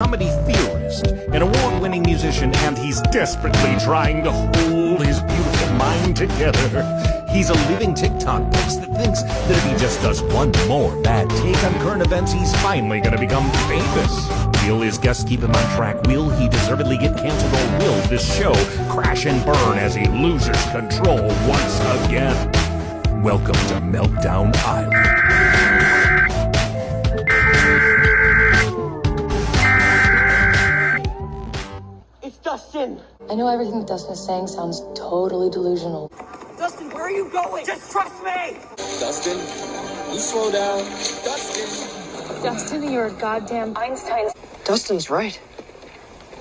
comedy theorist, an award-winning musician, and he's desperately trying to hold his beautiful mind together. He's a living TikTok post that thinks that if he just does one more bad take on current events, he's finally gonna become famous. Will his guests keep him on track? Will he deservedly get canceled, or will this show crash and burn as he loses control once again? Welcome to Meltdown Island. DUSTiN! I know everything that DUSTiN is saying sounds totally delusional. DUSTiN, where are you going? Just trust me! DUSTiN, you slow down. DUSTiN! DUSTiN, you're a goddamn Einstein. DUSTIN's right.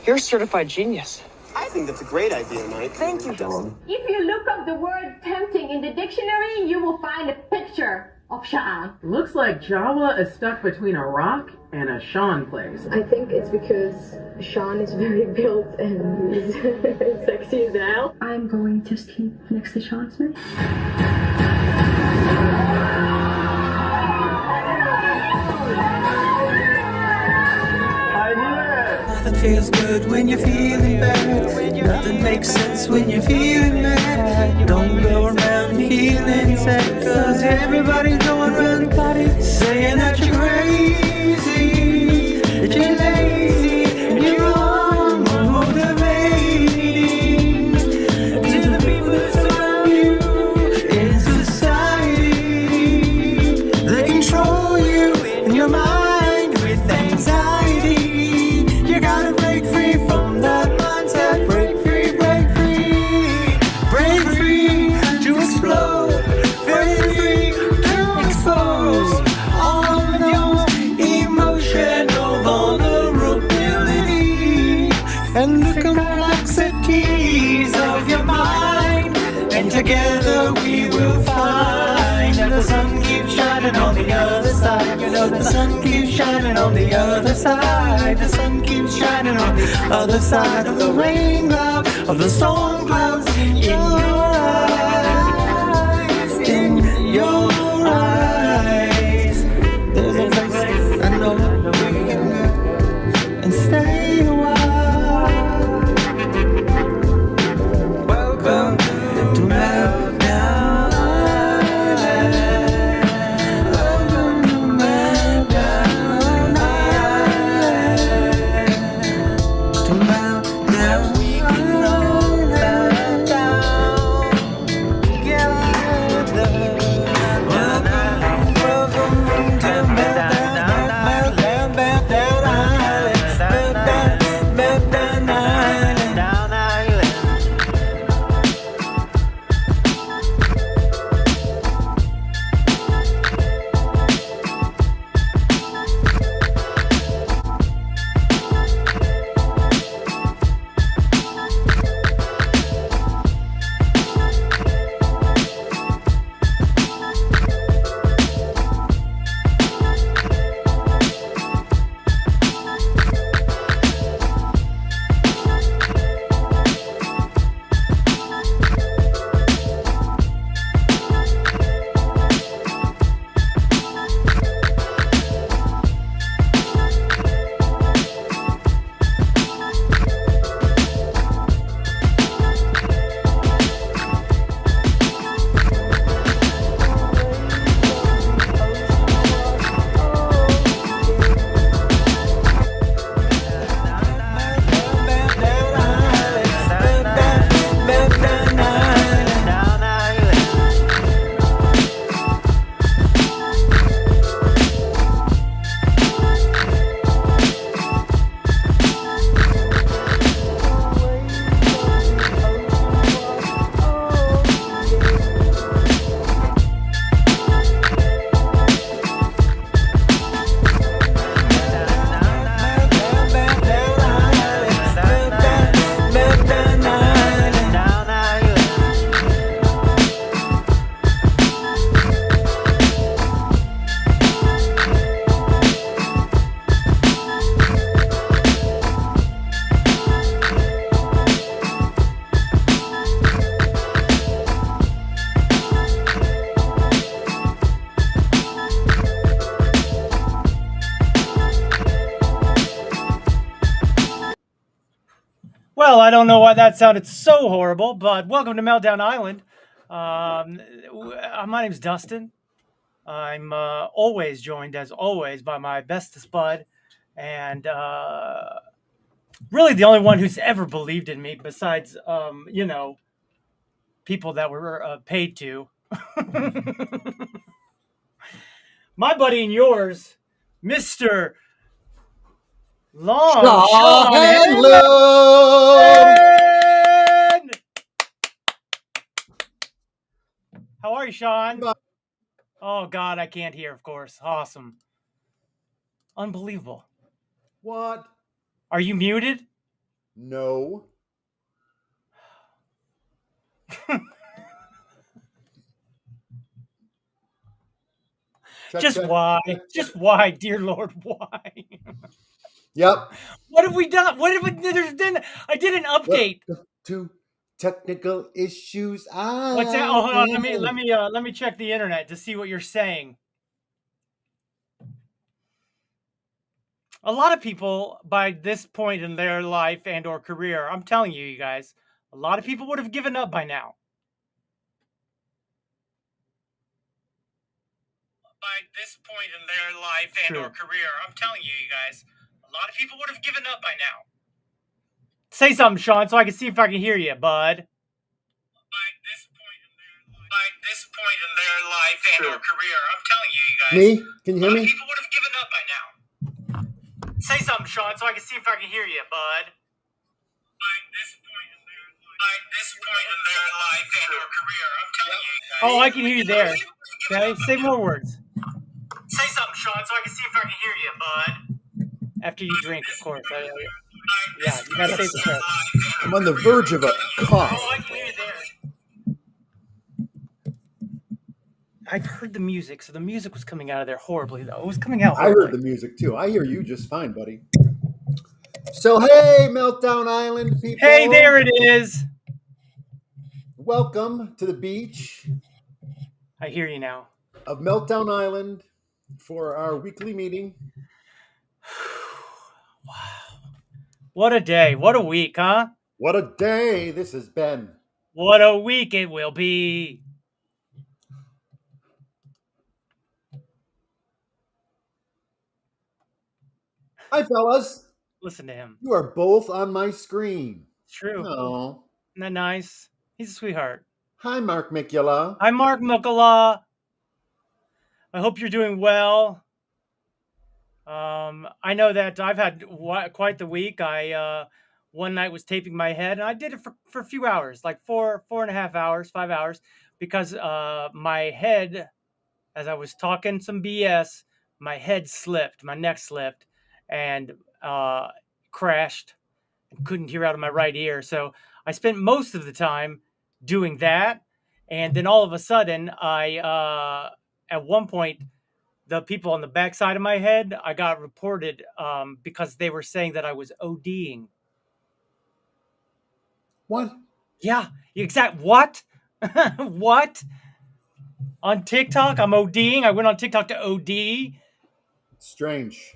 You're a certified genius. I think that's a great idea, Mike. Thank you, DUSTiN. If you look up the word tempting in the dictionary, you will find a picture of Sean. Looks like Jawa is stuck between a rock and a Sean place. I think it's because Sean is very built and he's sexy as hell. I'm going to sleep next to Sean Smith. Nothing feels good when you're feeling bad. Nothing makes sense when you're feeling mad. Don't go around feeling sad, cause everybody's going around saying that you're crazy, that you're lazy, and you're unmotivating. To the people that surround you in society, they control you in your mind with anxiety. You gotta break free from that mindset. Break free, break free. Break free to explode. Break free to expose all of those emotional vulnerability and the complexities of your mind. And together we will find that the sun keeps shining on the other side. You know the sun keeps shining on the other side. The sun keeps shining on the other side of the rain cloud, of the storm clouds in your eyes, in your eyes. There's a place I know that we can go and stay a while. Welcome to Meltdown Island. Welcome to Meltdown Island. To Meltdown, we can all meltdown. Well, I don't know why that sounded so horrible, but welcome to Meltdown Island. My name's Dustin. I'm always joined, as always, by my bestest bud, and really the only one who's ever believed in me, besides, people that were paid to. My buddy and yours, Mr. Sean Hello. How are you, Sean? Oh, God, I can't hear, of course. Awesome. Unbelievable. What? Are you muted? No. Just why? Just why, dear Lord, why? Yep. What have we done? What have we done? I did an update. Two technical issues. What's that? Oh, hold on. Let me check the internet to see what you're saying. A lot of people, by this point in their life and or career, I'm telling you, you guys, a lot of people would have given up by now. By this point in their life and or career, I'm telling you, you guys, a lot of people would have given up by now. Say something, Sean, so I can see if I can hear you, bud. By this point in their life and or career, I'm telling you, you guys. Me? Can you hear me? People would have given up by now. Say something, Sean, so I can see if I can hear you, bud. By this point in their life and or career, I'm telling you, you guys. Oh, I can hear you there. Okay, say more words. Say something, Sean, so I can see if I can hear you, bud. After you drink, of course. Yeah, you gotta say the stuff. I'm on the verge of a cough. Oh, I can hear you there. I've heard the music, so the music was coming out of there horribly, though. It was coming out horribly. I heard the music, too. I hear you just fine, buddy. So, hey, Meltdown Island people. Hey, there it is. Welcome to the beach. I hear you now. Of Meltdown Island for our weekly meeting. Wow. What a day. What a week, huh? What a day this has been. What a week it will be. Hi, fellas. Listen to him. You are both on my screen. It's true. Oh. Isn't that nice? He's a sweetheart. Hi, Mark Mikula. Hi, Mark Mikula. I hope you're doing well. I know that I've had quite the week. One night was taping my head, and I did it for a few hours, like 4.5 hours, 5 hours, because my head, as I was talking some BS, my head slipped, my neck slipped, and crashed and couldn't hear out of my right ear. So I spent most of the time doing that, and then all of a sudden, I at one point, the people on the backside of my head, I got reported because they were saying that I was ODing. What? Yeah, exact. What? What? On TikTok, I'm ODing. I went on TikTok to OD. Strange.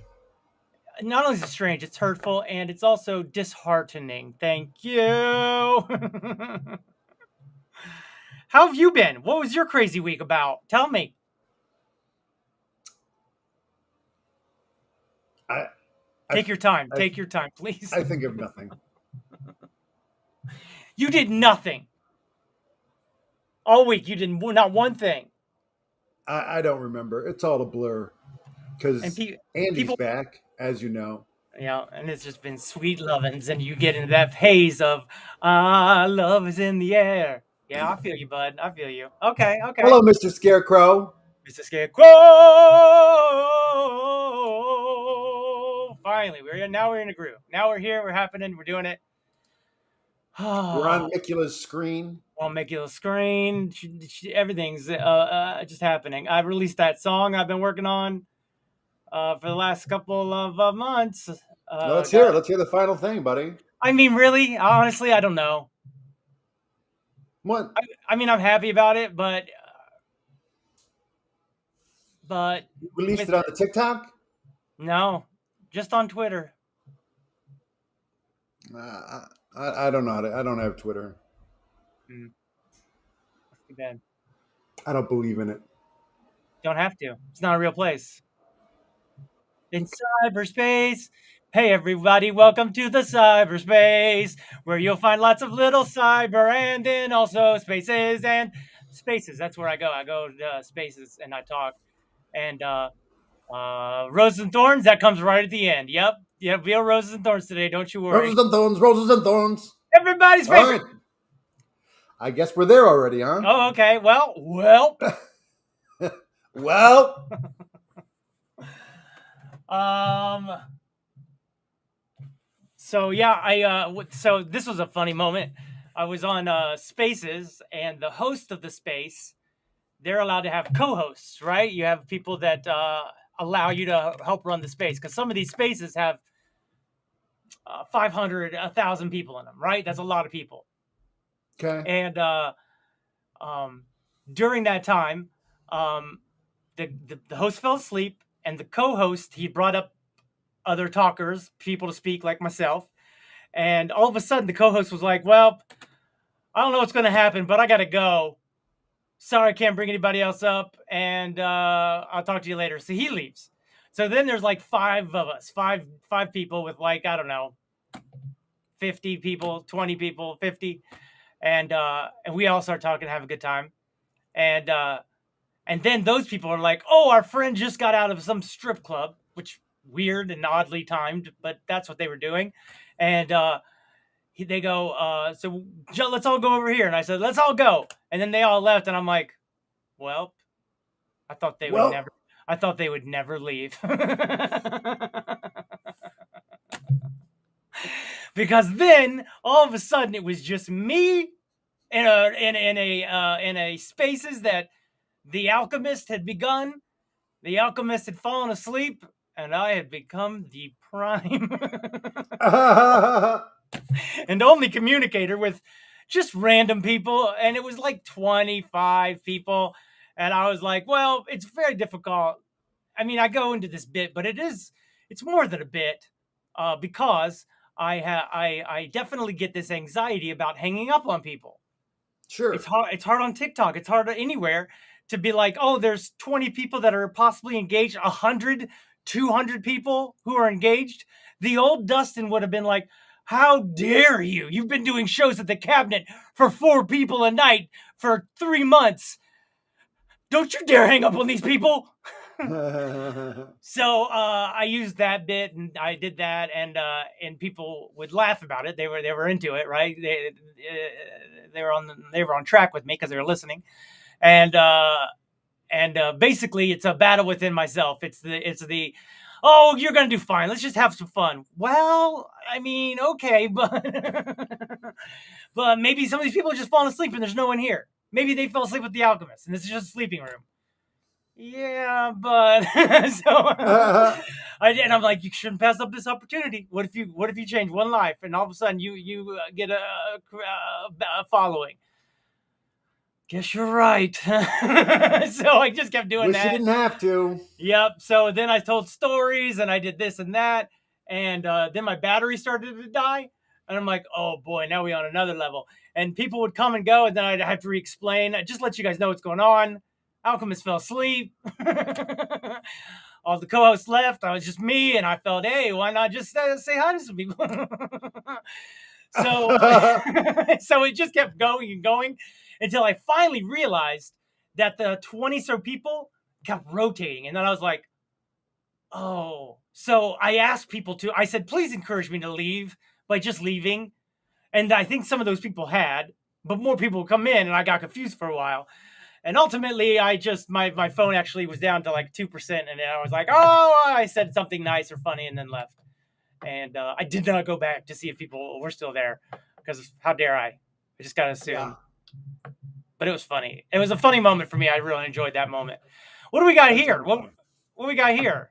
Not only is it strange, it's hurtful, and it's also disheartening. Thank you. How have you been? What was your crazy week about? Tell me. Take your time. Take your time, please. I think of nothing. You did nothing. All week, you did not one thing. I don't remember. It's all a blur. Because Andy's back, as you know. Yeah, and it's just been sweet lovins, and you get into that haze of, love is in the air. Yeah, I feel you, bud. I feel you. Okay. Hello, Mr. Scarecrow. Mr. Scarecrow! Finally, now we're in a groove. Now we're here. We're happening. We're doing it. We're on Mikula's screen. On Mikula's screen. Everything's just happening. I've released that song I've been working on for the last couple of months. Let's hear it. Let's hear the final thing, buddy. I mean, really? Honestly, I don't know. What? I mean, I'm happy about it, but you released it on the TikTok? No, just on Twitter. I don't know I don't have Twitter. That's too bad. I don't believe in it. Don't have to. It's not a real place. In cyberspace. Hey everybody, welcome to the cyberspace, where you'll find lots of little cyber and then also spaces and spaces. That's where I go. I go to spaces and I talk. And Roses and Thorns, that comes right at the end. Yep. Real Roses and Thorns today. Don't you worry. Roses and Thorns, Roses and Thorns. Everybody's favorite. Right. I guess we're there already, huh? Oh, okay. Well. Well. So yeah, so this was a funny moment. I was on Spaces, and the host of the space, they're allowed to have co-hosts, right? You have people that allow you to help run the space, because some of these spaces have 500, 1,000 people in them, right? That's a lot of people. Okay. And during that time, the host fell asleep, and the co-host, he brought up other talkers, people to speak like myself. And all of a sudden, the co-host was like, well, I don't know what's going to happen, but I got to go. Sorry, I can't bring anybody else up. And I'll talk to you later. So he leaves. So then there's like five of us, five people with like, I don't know, 50 people, 20 people, 50. And we all start talking, have a good time. And then those people are like, oh, our friend just got out of some strip club, which weird and oddly timed, but that's what they were doing. And they go, so let's all go over here. And I said, let's all go. And then they all left. And I'm like, well, I thought they would never leave. Because then all of a sudden it was just me in a spaces that the alchemist had begun. The alchemist had fallen asleep, and I had become the prime and only communicator with just random people. And it was like 25 people. And I was like, well, it's very difficult. I mean, I go into this bit, but it's more than a bit, because I definitely get this anxiety about hanging up on people. Sure. It's hard on TikTok. It's hard anywhere to be like, oh, there's 20 people that are possibly engaged, 100, 200 people who are engaged. The old Dustin would have been like, how dare you? You've been doing shows at the cabinet for 4 people a night for 3 months. Don't you dare hang up on these people. So I used that bit, and I did that, and people would laugh about it. They were into it, right? They were on track with me because they were listening, and basically it's a battle within myself. It's the oh, you're gonna do fine. Let's just have some fun. Well, I mean, okay, but but maybe some of these people are just falling asleep and there's no one here. Maybe they fell asleep with the alchemist and this is just a sleeping room. Yeah, but I'm like, you shouldn't pass up this opportunity. What if you change one life and all of a sudden you get a following? Guess you're right. So I just kept doing that. Wish you didn't have to. Yep. So then I told stories and I did this and that, and then my battery started to die, and I'm like, oh boy, now we're on another level. And people would come and go, and then I'd have to re-explain. I just let you guys know what's going on. Alchemist fell asleep. All the co-hosts left. I was just me, and I felt, hey, why not just say hi to some people? So it just kept going and going until I finally realized that the 20 so people kept rotating. And then I was like, oh. So I asked people I said, please encourage me to leave by just leaving. And I think some of those people had, but more people would come in, and I got confused for a while. And ultimately, my phone actually was down to like 2%. And then I was like, oh, I said something nice or funny and then left. And I did not go back to see if people were still there, because how dare I? I just got to assume. Yeah. But it was funny. It was a funny moment for me. I really enjoyed that moment. What do we got here? What we got here?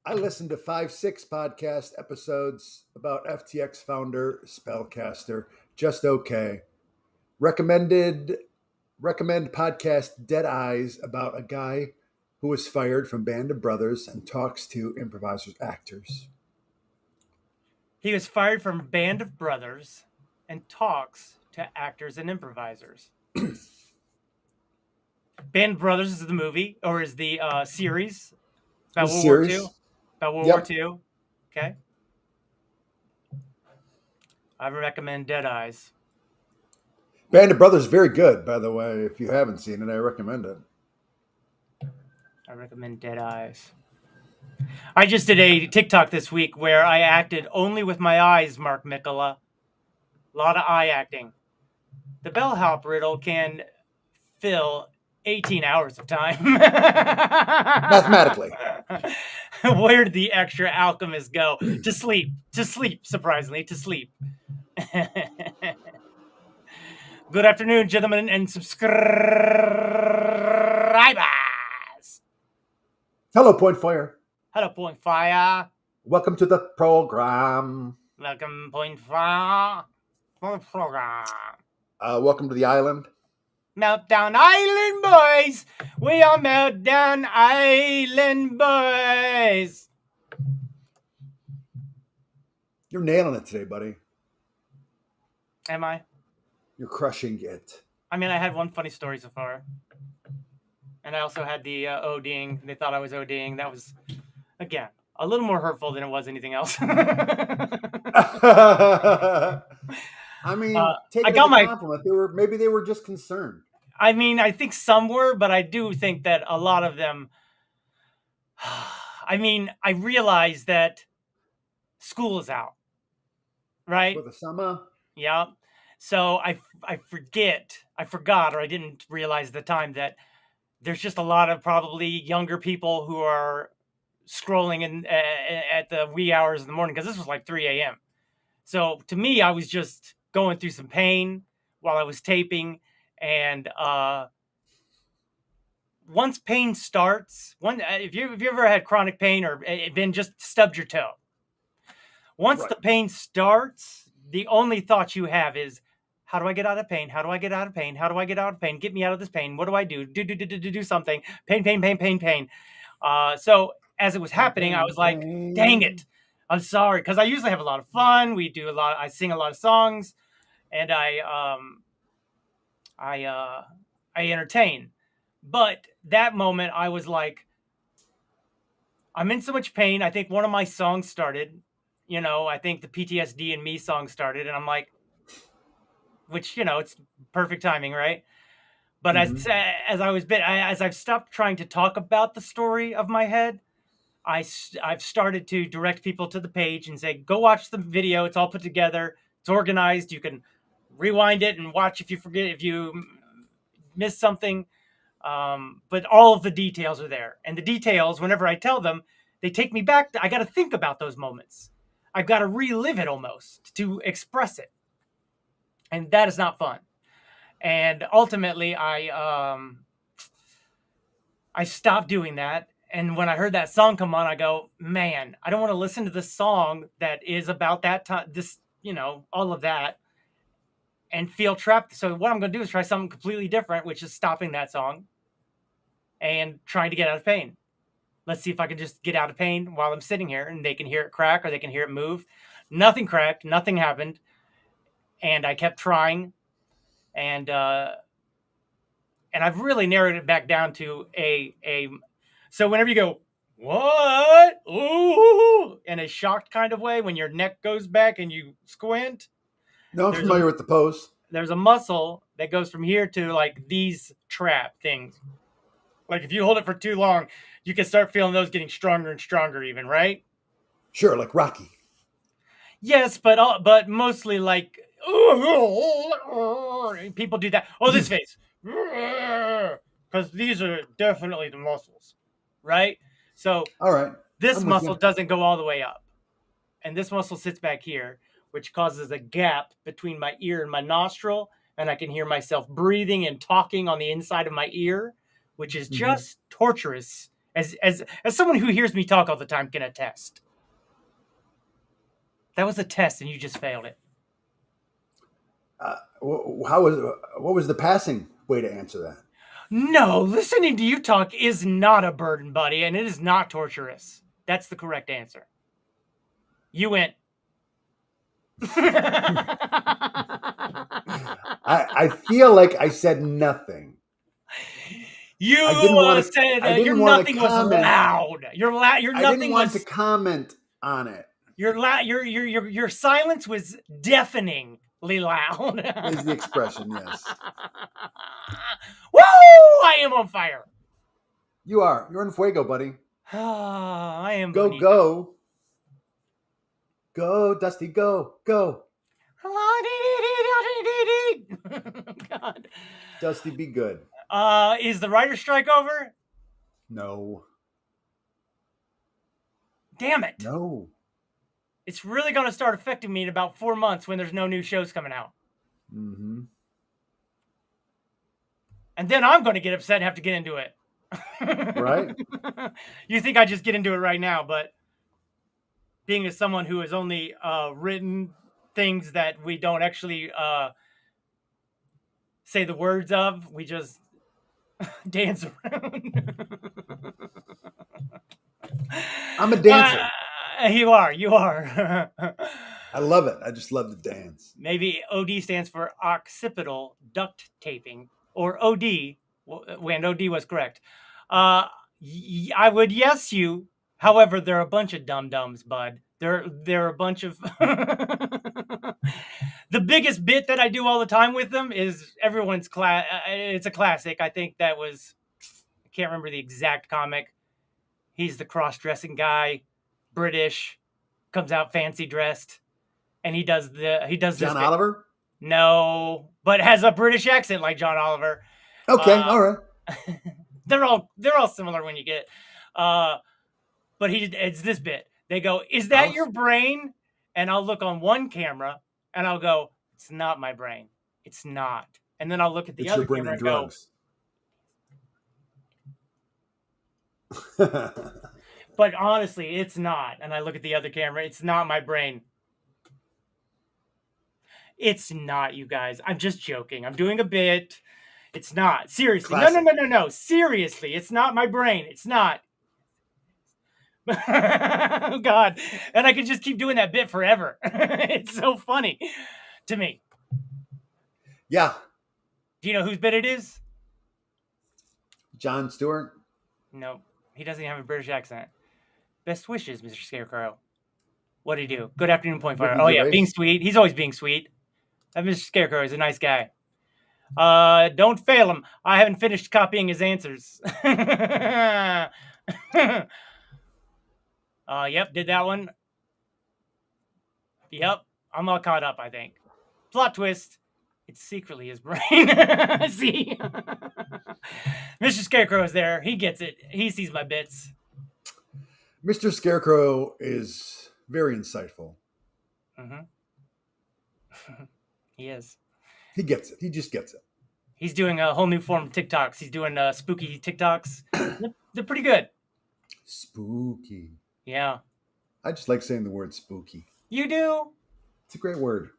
I listened to 5-6 podcast episodes about FTX founder, spellcaster, Just Okay. Recommend podcast Dead Eyes about a guy who was fired from Band of Brothers and talks to improvisers, actors. He was fired from a band of brothers and talks to actors and improvisers. Band of Brothers is the movie, or is the series about The World War series. II? About World Yep. War II. Okay. I recommend Dead Eyes. Band of Brothers, very good, by the way. If you haven't seen it, I recommend it. I recommend Dead Eyes. I just did a TikTok this week where I acted only with my eyes, Mark Mikola. A lot of eye acting. The bellhop riddle can fill 18 hours of time. Mathematically. Where did the extra alchemist go? To sleep. To sleep, surprisingly. To sleep. Good afternoon, gentlemen and subscribers. Hello, Point Fire. Hello, Point Fire. Welcome to the program. Welcome, Point Fire. Program. Welcome to the island. Meltdown Island, boys. We are Meltdown Island, boys. You're nailing it today, buddy. Am I? You're crushing it. I mean, I had one funny story so far. And I also had the ODing. They thought I was ODing. That was, again, a little more hurtful than it was anything else. I mean, take I it got as a my compliment. Maybe they were just concerned. I mean, I think some were, but I do think that a lot of them. I mean, I realize that school is out, right? For the summer. Yeah. So I forgot, or I didn't realize at the time that there's just a lot of probably younger people who are scrolling in at the wee hours of the morning, because this was like 3 a.m. So to me, I was just going through some pain while I was taping. And once pain starts, if you ever had chronic pain or been just stubbed your toe, once the pain starts, the only thought you have is, how do I get out of pain? How do I get out of pain? How do I get out of pain? Get me out of this pain. What do I do? Do something. Pain. So as it was happening, I was like, dang it. I'm sorry. Because I usually have a lot of fun. I sing a lot of songs, and I entertain. But that moment, I was like, I'm in so much pain. I think one of my songs started. I think the PTSD in Me song started, and I'm like, which, it's perfect timing, right? But as I've stopped trying to talk about the story of my head, I've started to direct people to the page and say, go watch the video. It's all put together. It's organized. You can rewind it and watch if you miss something. But all of the details are there. And the details, whenever I tell them, they take me back. I got to think about those moments. I've got to relive it almost to express it. And that is not fun. And ultimately, I stopped doing that. And when I heard that song come on, I go, man, I don't want to listen to this song that is about that time, all of that, and feel trapped. So what I'm going to do is try something completely different, which is stopping that song and trying to get out of pain. Let's see if I can just get out of pain while I'm sitting here, and they can hear it crack or they can hear it move. Nothing cracked. Nothing happened. And I kept trying. And I've really narrowed it back down to so whenever you go, what? Ooh, in a shocked kind of way, when your neck goes back and you squint. No, I'm familiar with the pose. There's a muscle that goes from here to like these trap things. Like if you hold it for too long, you can start feeling those getting stronger and stronger even, right? Sure, like Rocky. Yes, but mostly like, people do that. Oh, this face. Because these are definitely the muscles, right? So all right, this muscle doesn't go all the way up. And this muscle sits back here, which causes a gap between my ear and my nostril. And I can hear myself breathing and talking on the inside of my ear, which is just torturous, as someone who hears me talk all the time can attest. That was a test, and you just failed it. What was the passing way to answer that? No, listening to you talk is not a burden, buddy, and it is not torturous. That's the correct answer. You went, I feel like I said nothing. You I didn't want to. said I didn't your want to nothing was comment. loud. Your I nothing didn't want was to comment on it. your silence was deafeningly loud. Is the expression, yes. Woo! I am on fire. You are. You're on fuego, buddy. I am. Go, bonito. go. Go, Dusty, go, go. God. Dusty, be good. Is the writer's strike over? No. Damn it. No. It's really going to start affecting me in about 4 months when there's no new shows coming out. Mm-hmm. And then I'm going to get upset and have to get into it. Right? You think I just get into it right now, but being as someone who has only written things that we don't actually say the words of, we just dance around. I'm a dancer. You are. I love it. I just love to dance. Maybe OD stands for occipital duct taping, or OD, when OD was correct. I would yes you. However, they're a bunch of dum-dums, bud. They're a bunch of... The biggest bit that I do all the time with them is everyone's class. It's a classic. I think that was... I can't remember the exact comic. He's the cross-dressing guy, British, comes out fancy dressed, and he does John Oliver? No, but has a British accent like John Oliver. Okay, all right. They're all similar when you get. But it's this bit. They go, "Is that your brain?" And I'll look on one camera and I'll go, "It's not my brain. It's not." And then I'll look at the other camera and go, "But honestly, it's not." And I look at the other camera. It's not my brain. It's not, you guys. I'm just joking. I'm doing a bit. It's not. Seriously. Classic. No. Seriously. It's not my brain. It's not. Oh, God. And I could just keep doing that bit forever. It's so funny to me. Yeah. Do you know whose bit it is? Jon Stewart? No. He doesn't have a British accent. Best wishes, Mr. Scarecrow. What did he do? Good afternoon, Point Fire. Oh, yeah. Being sweet. He's always being sweet. That Mr. Scarecrow is a nice guy. Don't fail him. I haven't finished copying his answers. Yep, did that one. Yep, I'm all caught up, I think. Plot twist. It's secretly his brain. See? Mr. Scarecrow is there. He gets it. He sees my bits. Mr. Scarecrow is very insightful. Mm-hmm. He is. He gets it. He just gets it. He's doing a whole new form of TikToks. He's doing spooky TikToks. They're pretty good. Spooky. Yeah. I just like saying the word spooky. You do? It's a great word.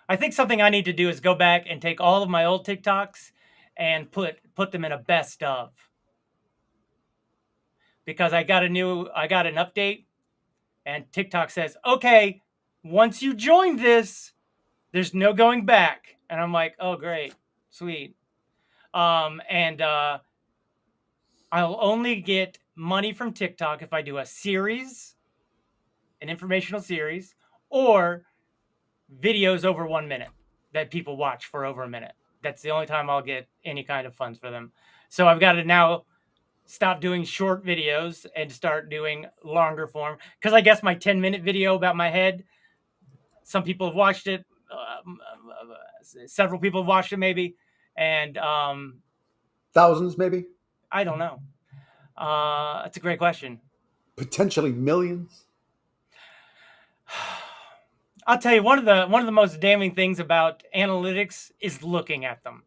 I think something I need to do is go back and take all of my old TikToks and put them in a best of. Because I got an update and TikTok says, "Okay, once you join this, there's no going back." And I'm like, "Oh, great. Sweet." I'll only get money from TikTok if I do a series, an informational series, or videos over 1 minute that people watch for over a minute. That's the only time I'll get any kind of funds for them. So I've got to now stop doing short videos and start doing longer form. Because I guess my 10-minute video about my head, some people have watched it. Several people have watched it maybe. And thousands maybe? I don't know. That's a great question. Potentially millions. I'll tell you, one of the most damning things about analytics is looking at them.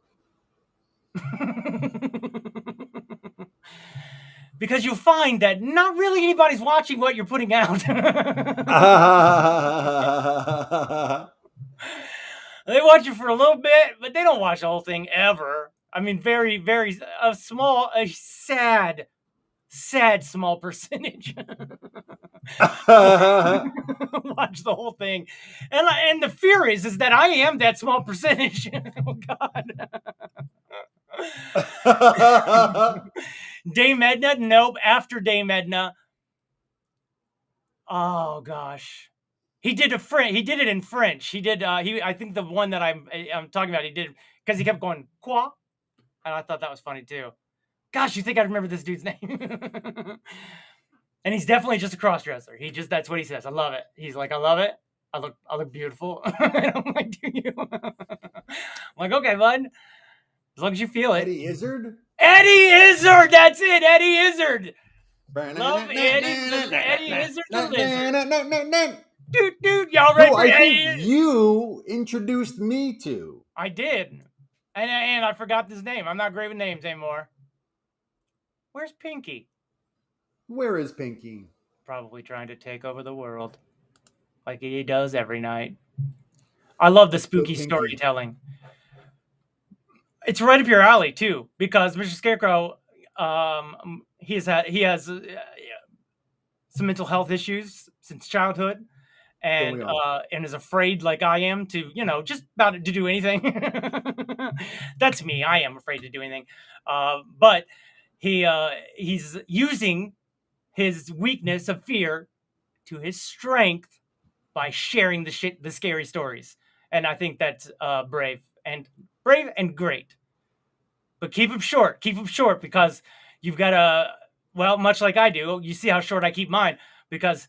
Because you'll find that not really anybody's watching what you're putting out. They watch you for a little bit, but they don't watch the whole thing ever. I mean, very, very sad small percentage. Watch the whole thing, and the fear is that I am that small percentage. Oh God. Dame Edna, nope. After Dame Edna, oh gosh, he did He did it in French. He did. I think the one that I'm talking about, he did because he kept going quoi, and I thought that was funny too. Gosh, you think I remember this dude's name? And he's definitely just a cross-dresser. That's what he says. I love it. He's like, I love it. I look beautiful. And I'm like, do you? I'm like, okay, bud. As long as you feel it. Eddie Izzard? Eddie Izzard! That's it, Eddie Izzard! Love Eddie Izzard the Lizard. Dude, y'all ready for Eddie Izzard? You introduced me to. I did. And I forgot his name. I'm not great with names anymore. Where's Pinky? Where is Pinky? Probably trying to take over the world. Like he does every night. I love the spooky storytelling. It's right up your alley, too, because Mr. Scarecrow, he has some mental health issues since childhood. And is afraid, like I am, to, just about to do anything. That's me. I am afraid to do anything. But he's using his weakness of fear to his strength by sharing the scary stories. And I think that's brave and great. But keep them short. Keep them short because you've got to, well, much like I do, you see how short I keep mine because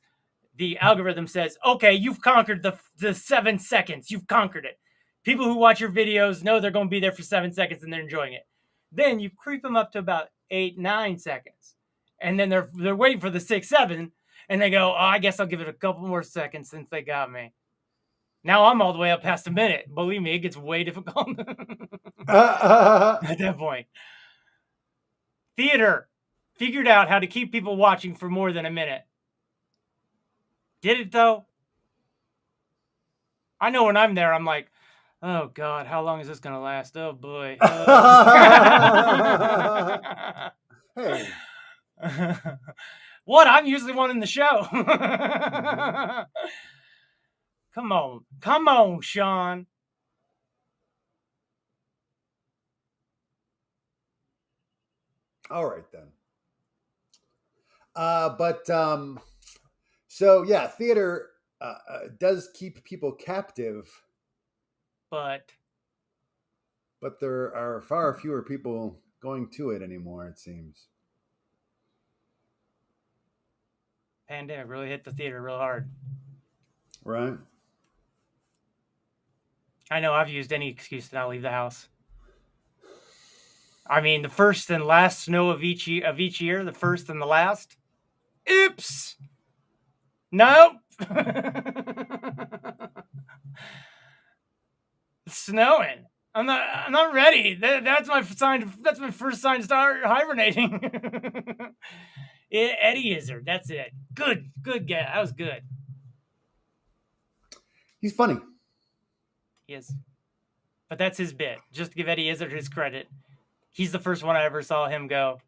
the algorithm says, okay, you've conquered the 7 seconds. You've conquered it. People who watch your videos know they're going to be there for 7 seconds and they're enjoying it. Then you creep them up to about 8, 9 seconds. And then they're waiting for the 6, 7. And they go, oh, I guess I'll give it a couple more seconds since they got me. Now I'm all the way up past a minute. Believe me, it gets way difficult at that point. Theater figured out how to keep people watching for more than a minute. Did it, though? I know when I'm there, I'm like, oh, God, how long is this going to last? Oh, boy. Hey. What? I'm usually one in the show. Come on, Sean. All right, then. So yeah, theater does keep people captive, but there are far fewer people going to it anymore, it seems. Pandemic really hit the theater real hard. Right. I know I've used any excuse to not leave the house. I mean, the first and last snow of each year, the first and the last. Oops. Nope. It's snowing. I'm not ready. That's my sign. That's my first sign to start hibernating. Eddie Izzard. That's it. Good guy. That was good. He's funny. He is. But that's his bit. Just to give Eddie Izzard his credit. He's the first one I ever saw him go.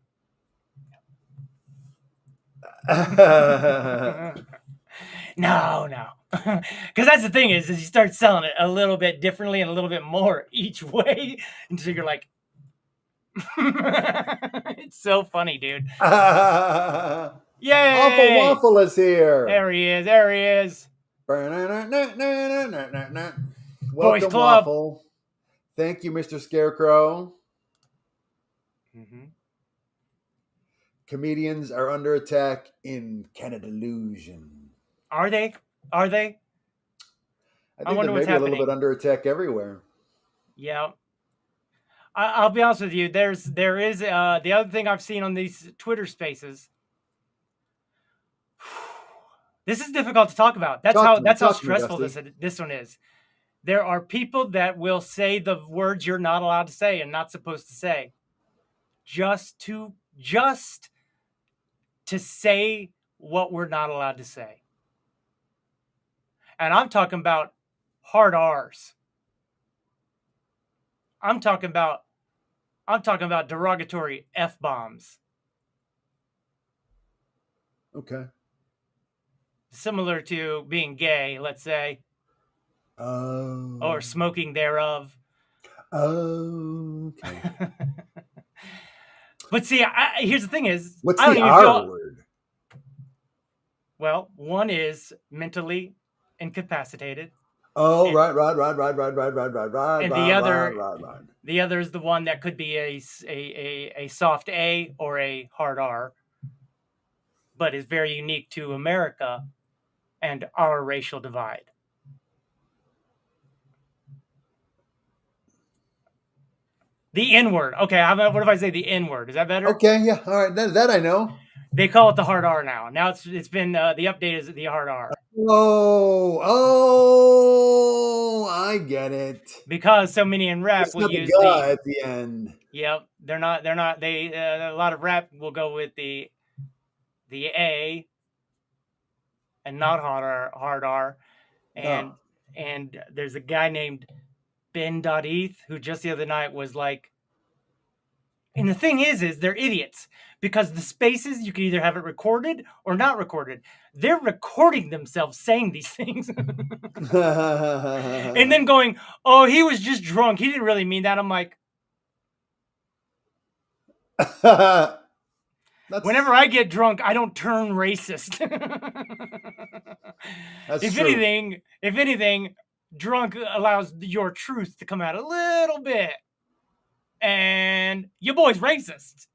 No. Because that's the thing is he starts selling it a little bit differently and a little bit more each way. And so you're like, it's so funny, dude. Yay! Awful Waffle is here. There he is. Welcome, Waffle. Thank you, Mr. Scarecrow. Mm-hmm. Comedians are under attack in Canada Illusion. Are they? I think I wonder what's maybe happening. A little bit under attack everywhere. Yeah. I'll be honest with you. There is the other thing I've seen on these Twitter Spaces. This is difficult to talk about. That's how stressful this one is. There are people that will say the words you're not allowed to say and not supposed to say, just to say what we're not allowed to say. And I'm talking about hard R's. I'm talking about derogatory F-bombs. Okay. similar to being gay, let's say, or smoking thereof. Okay. But see, here's the thing: is What's I don't the even R feel. word? Well, one is mentally incapacitated. Oh, and, right. And the other is the one that could be a soft A or a hard R, but is very unique to America and our racial divide. The N-word. Okay, what if I say the N-word? Is that better? Okay, yeah. All right, that I know. They call it the hard R now. Now it's been the update is the hard R. Oh, I get it. Because so many in rap It's will not use the the at the end. Yep, they're not. They a lot of rap will go with the A and not hard R, and there's a guy named Ben.eth who just the other night was like, and the thing is they're idiots because the spaces you can either have it recorded or not recorded. They're recording themselves saying these things, and then going, "Oh, he was just drunk. He didn't really mean that." I'm like. Whenever I get drunk, I don't turn racist. If anything, drunk allows your truth to come out a little bit. And your boy's racist.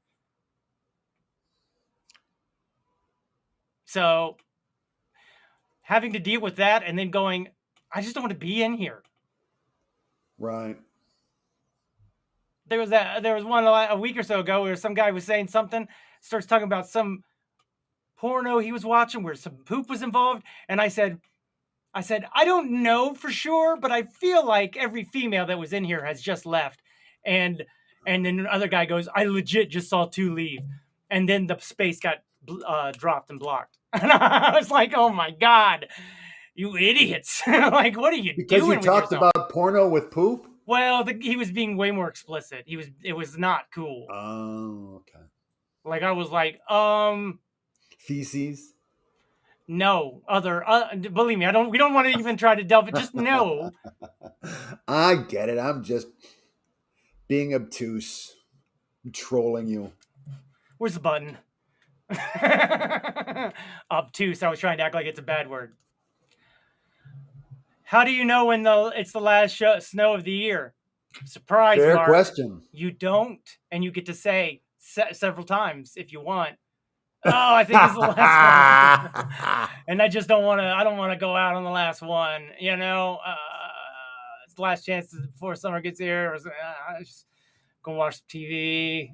So having to deal with that and then going, I just don't want to be in here. Right. There was one a week or so ago where some guy was saying something, starts talking about some porno he was watching where some poop was involved, and I said, I don't know for sure, but I feel like every female that was in here has just left. And then the other guy goes, I legit just saw 2 leave. And then the space got dropped and blocked. And I was like, oh my God, you idiots. Like, what are you doing? Because you talked about porno with poop? Well, he was being way more explicit. It was not cool. Oh, okay. Like, I was like, feces? No, believe me, we don't want to even try to delve it. Just no. I get it. I'm just being obtuse. I'm trolling you. Where's the button? Obtuse. I was trying to act like it's a bad word. How do you know when it's the last snow of the year? Surprise, Fair Mark. question. You don't, and you get to say several times if you want. Oh, I think it's the last one. And I just don't want to. I don't want to go out on the last one. You know, it's the last chance before summer gets here. I just go watch TV.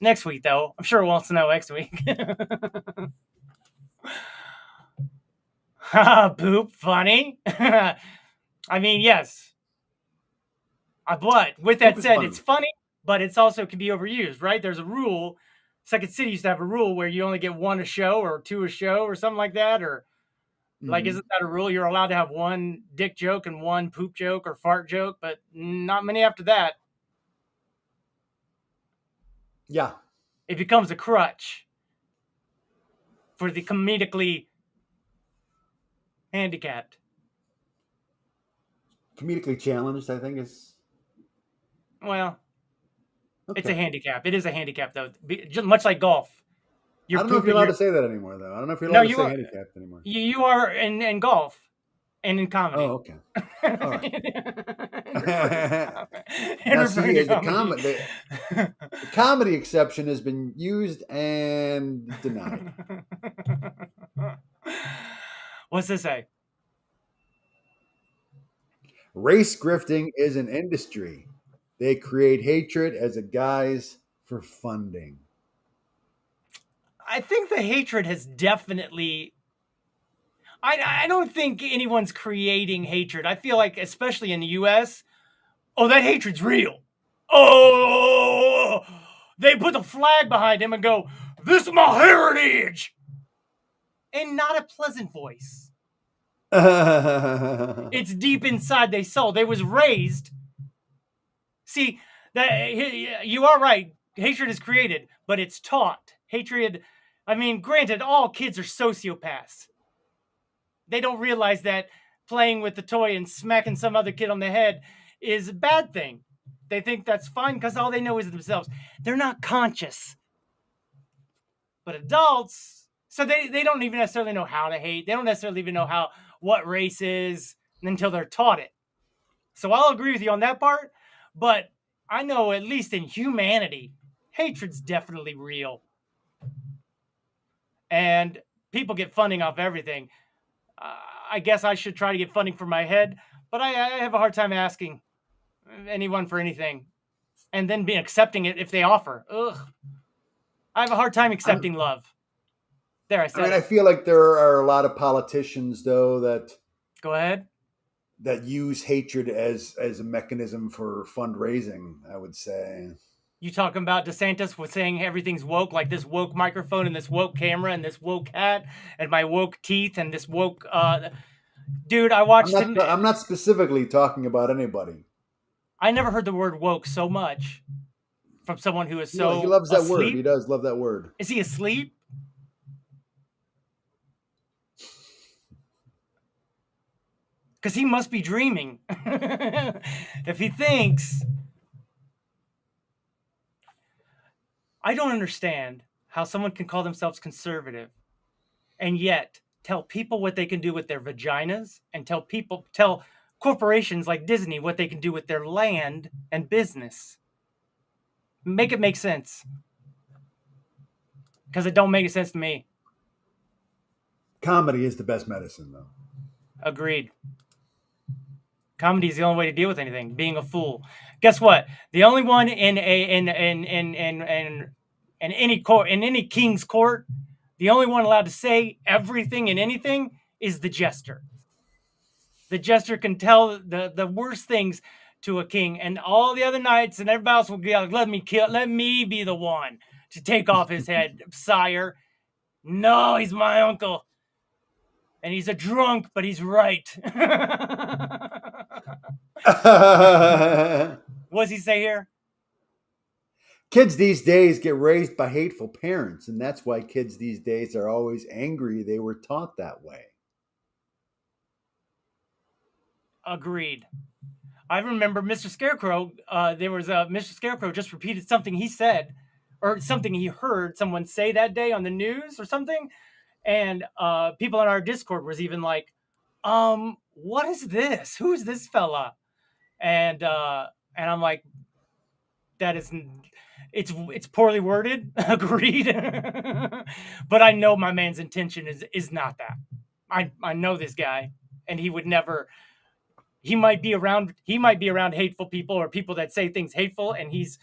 Next week, though, I'm sure it won't snow next week. Poop, funny. I mean, yes. But with that said, it's funny, but it's also can be overused, right? There's a rule. Second City used to have a rule where you only get 1 a show or 2 a show or something like that. Or like, isn't that a rule? You're allowed to have 1 dick joke and 1 poop joke or fart joke, but not many after that. Yeah. It becomes a crutch for the comedically handicapped. Comedically challenged, I think is. Well, okay. It's a handicap. It is a handicap, though. Just much like golf. I don't know if you're allowed to say that anymore, though. I don't know if you're allowed to say handicapped anymore. You are in golf and in comedy. Oh, okay. All right. Now, see, the comedy exception has been used and denied. What's this say? Race grifting is an industry. They create hatred as a guise for funding. I think the hatred has definitely... I don't think anyone's creating hatred. I feel like, especially in the U.S., that hatred's real. Oh, they put the flag behind him and go, this is my heritage! And not a pleasant voice. It's deep inside their soul. They was raised... See, you are right. Hatred is created, but it's taught. Hatred, I mean, granted, all kids are sociopaths. They don't realize that playing with the toy and smacking some other kid on the head is a bad thing. They think that's fine because all they know is themselves. They're not conscious. But adults, so they don't even necessarily know how to hate. They don't necessarily even know what race is until they're taught it. So I'll agree with you on that part. But I know at least in humanity, hatred's definitely real. And people get funding off everything. I guess I should try to get funding for my head, but I have a hard time asking anyone for anything and then accepting it if they offer. Ugh. I have a hard time accepting love. There, I said it. I feel like there are a lot of politicians, though, that go ahead, that use hatred as a mechanism for fundraising. I would say. You talking about DeSantis was saying everything's woke, like this woke microphone and this woke camera and this woke hat and my woke teeth and this woke. Dude, I watched him. I'm not specifically talking about anybody. I never heard the word woke so much from someone who is so. He loves that asleep. word. He does love that word. Is he asleep? Because he must be dreaming. If he thinks. I don't understand how someone can call themselves conservative and yet tell people what they can do with their vaginas and tell corporations like Disney what they can do with their land and business. Make it make sense. Because it don't make any sense to me. Comedy is the best medicine, though. Agreed. Comedy is the only way to deal with anything. Being a fool. Guess what? The only one in any court, in any king's court, the only one allowed to say everything and anything is the jester. The jester can tell the worst things to a king, and all the other knights and everybody else will be like, let me be the one to take off his head, sire. No, he's my uncle. And he's a drunk, but he's right. What does he say here? Kids these days get raised by hateful parents, and that's why kids these days are always angry they were taught that way. Agreed. I remember Mr. Scarecrow, Mr. Scarecrow just repeated something he said, or something he heard someone say that day on the news or something. And people in our Discord was even like, what is this? Who is this fella? And I'm like, it's poorly worded. Agreed. But I know my man's intention is not that. I know this guy, and he would never. He might be around hateful people or people that say things hateful, and he's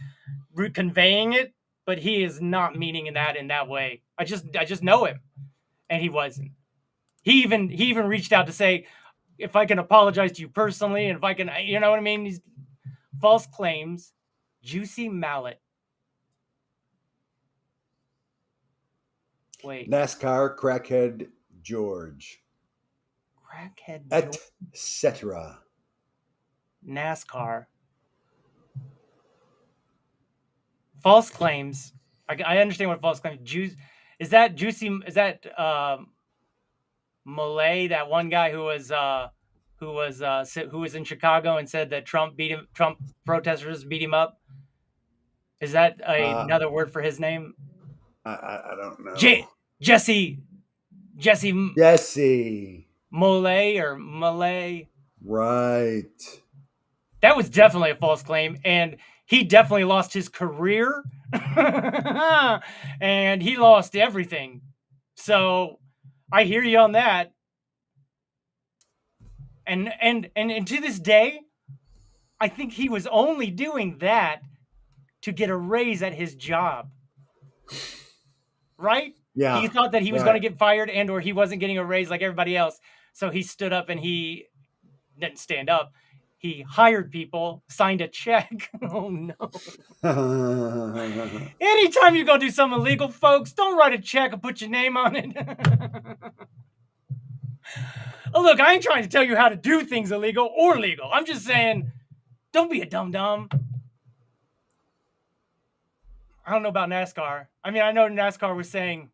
conveying it, but he is not meaning that in that way. I just know him. And he wasn't. He even reached out to say, if I can apologize to you personally, and if I can, you know what I mean? These false claims, juicy mallet. Wait. NASCAR crackhead George. Crackhead George. Etc. NASCAR. False claims. I understand what false claims. Is that juicy? Is that Malay? That one guy who was in Chicago and said that Trump protesters beat him up. Is that another word for his name? I don't know. Jesse Malay or Malay. Right. That was definitely a false claim, and he definitely lost his career. And he lost everything. So I hear you on that. And to this day, I think he was only doing that to get a raise at his job. Right? Yeah. He thought that he was going to get fired and or he wasn't getting a raise like everybody else. So he stood up and he didn't stand up. He hired people, signed a check. Oh, no. Anytime you go do something illegal, folks, don't write a check and put your name on it. Oh, look, I ain't trying to tell you how to do things illegal or legal. I'm just saying, don't be a dum-dum. I don't know about NASCAR. I mean, I know NASCAR was saying,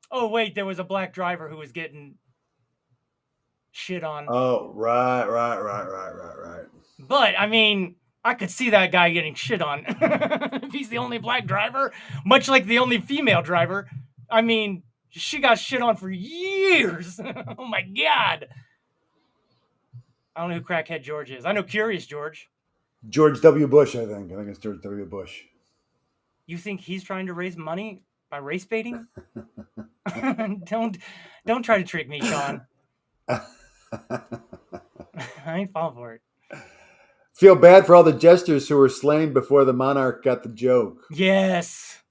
oh, wait, there was a black driver who was getting shit on. Oh, right. But, I mean, I could see that guy getting shit on. If he's the only black driver, much like the only female driver. I mean, she got shit on for years. Oh, my God. I don't know who Crackhead George is. I know Curious George. George W. Bush, I think. I think it's George W. Bush. You think he's trying to raise money by race baiting? Don't try to trick me, Sean. I ain't falling for it. Feel bad for all the jesters who were slain before the monarch got the joke. Yes.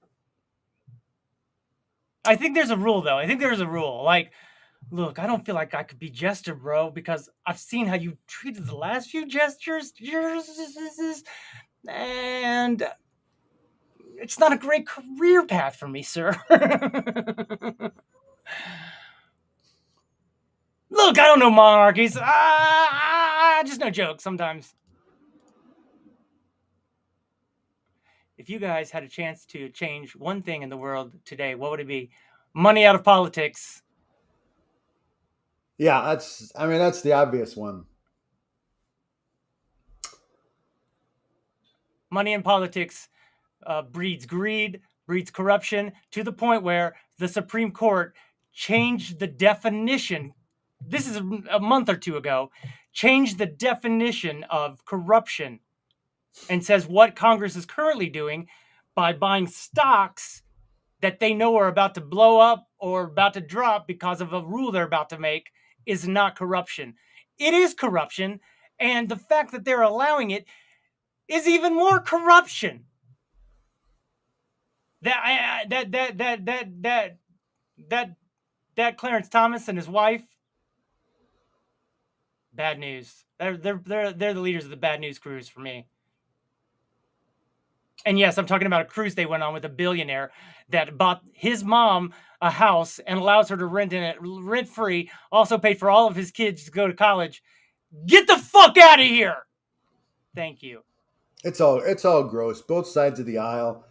I think there's a rule, though. I think there's a rule. Like, look, I don't feel like I could be jester, bro, because I've seen how you treated the last few jesters, and it's not a great career path for me, sir. Look, I don't know monarchies. I just know jokes sometimes. If you guys had a chance to change one thing in the world today, what would it be? Money out of politics. Yeah, that's the obvious one. Money in politics breeds greed, breeds corruption, to the point where the Supreme Court changed the definition. This is a month or two ago. Changed the definition of corruption and says what Congress is currently doing by buying stocks that they know are about to blow up or about to drop because of a rule they're about to make is not corruption. It is corruption, and the fact that they're allowing it is even more corruption. That Clarence Thomas and his wife, bad news. They're the leaders of the bad news cruise for me. And yes, I'm talking about a cruise they went on with a billionaire that bought his mom a house and allows her to rent in it rent-free, also paid for all of his kids to go to college. Get the fuck out of here! Thank you. It's all gross. Both sides of the aisle.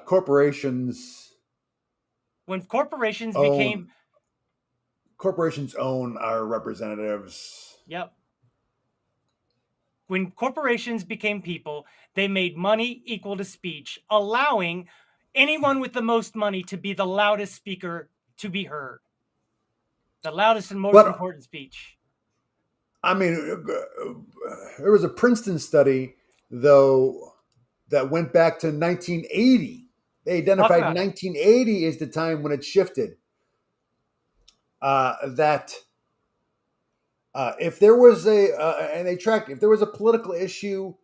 Corporations. When corporations own our representatives. Yep. When corporations became people, they made money equal to speech, allowing anyone with the most money to be the loudest speaker to be heard. The loudest and most important speech. I mean, there was a Princeton study, though, that went back to 1980. They identified 1980 as the time when it shifted. If there was if there was a political issue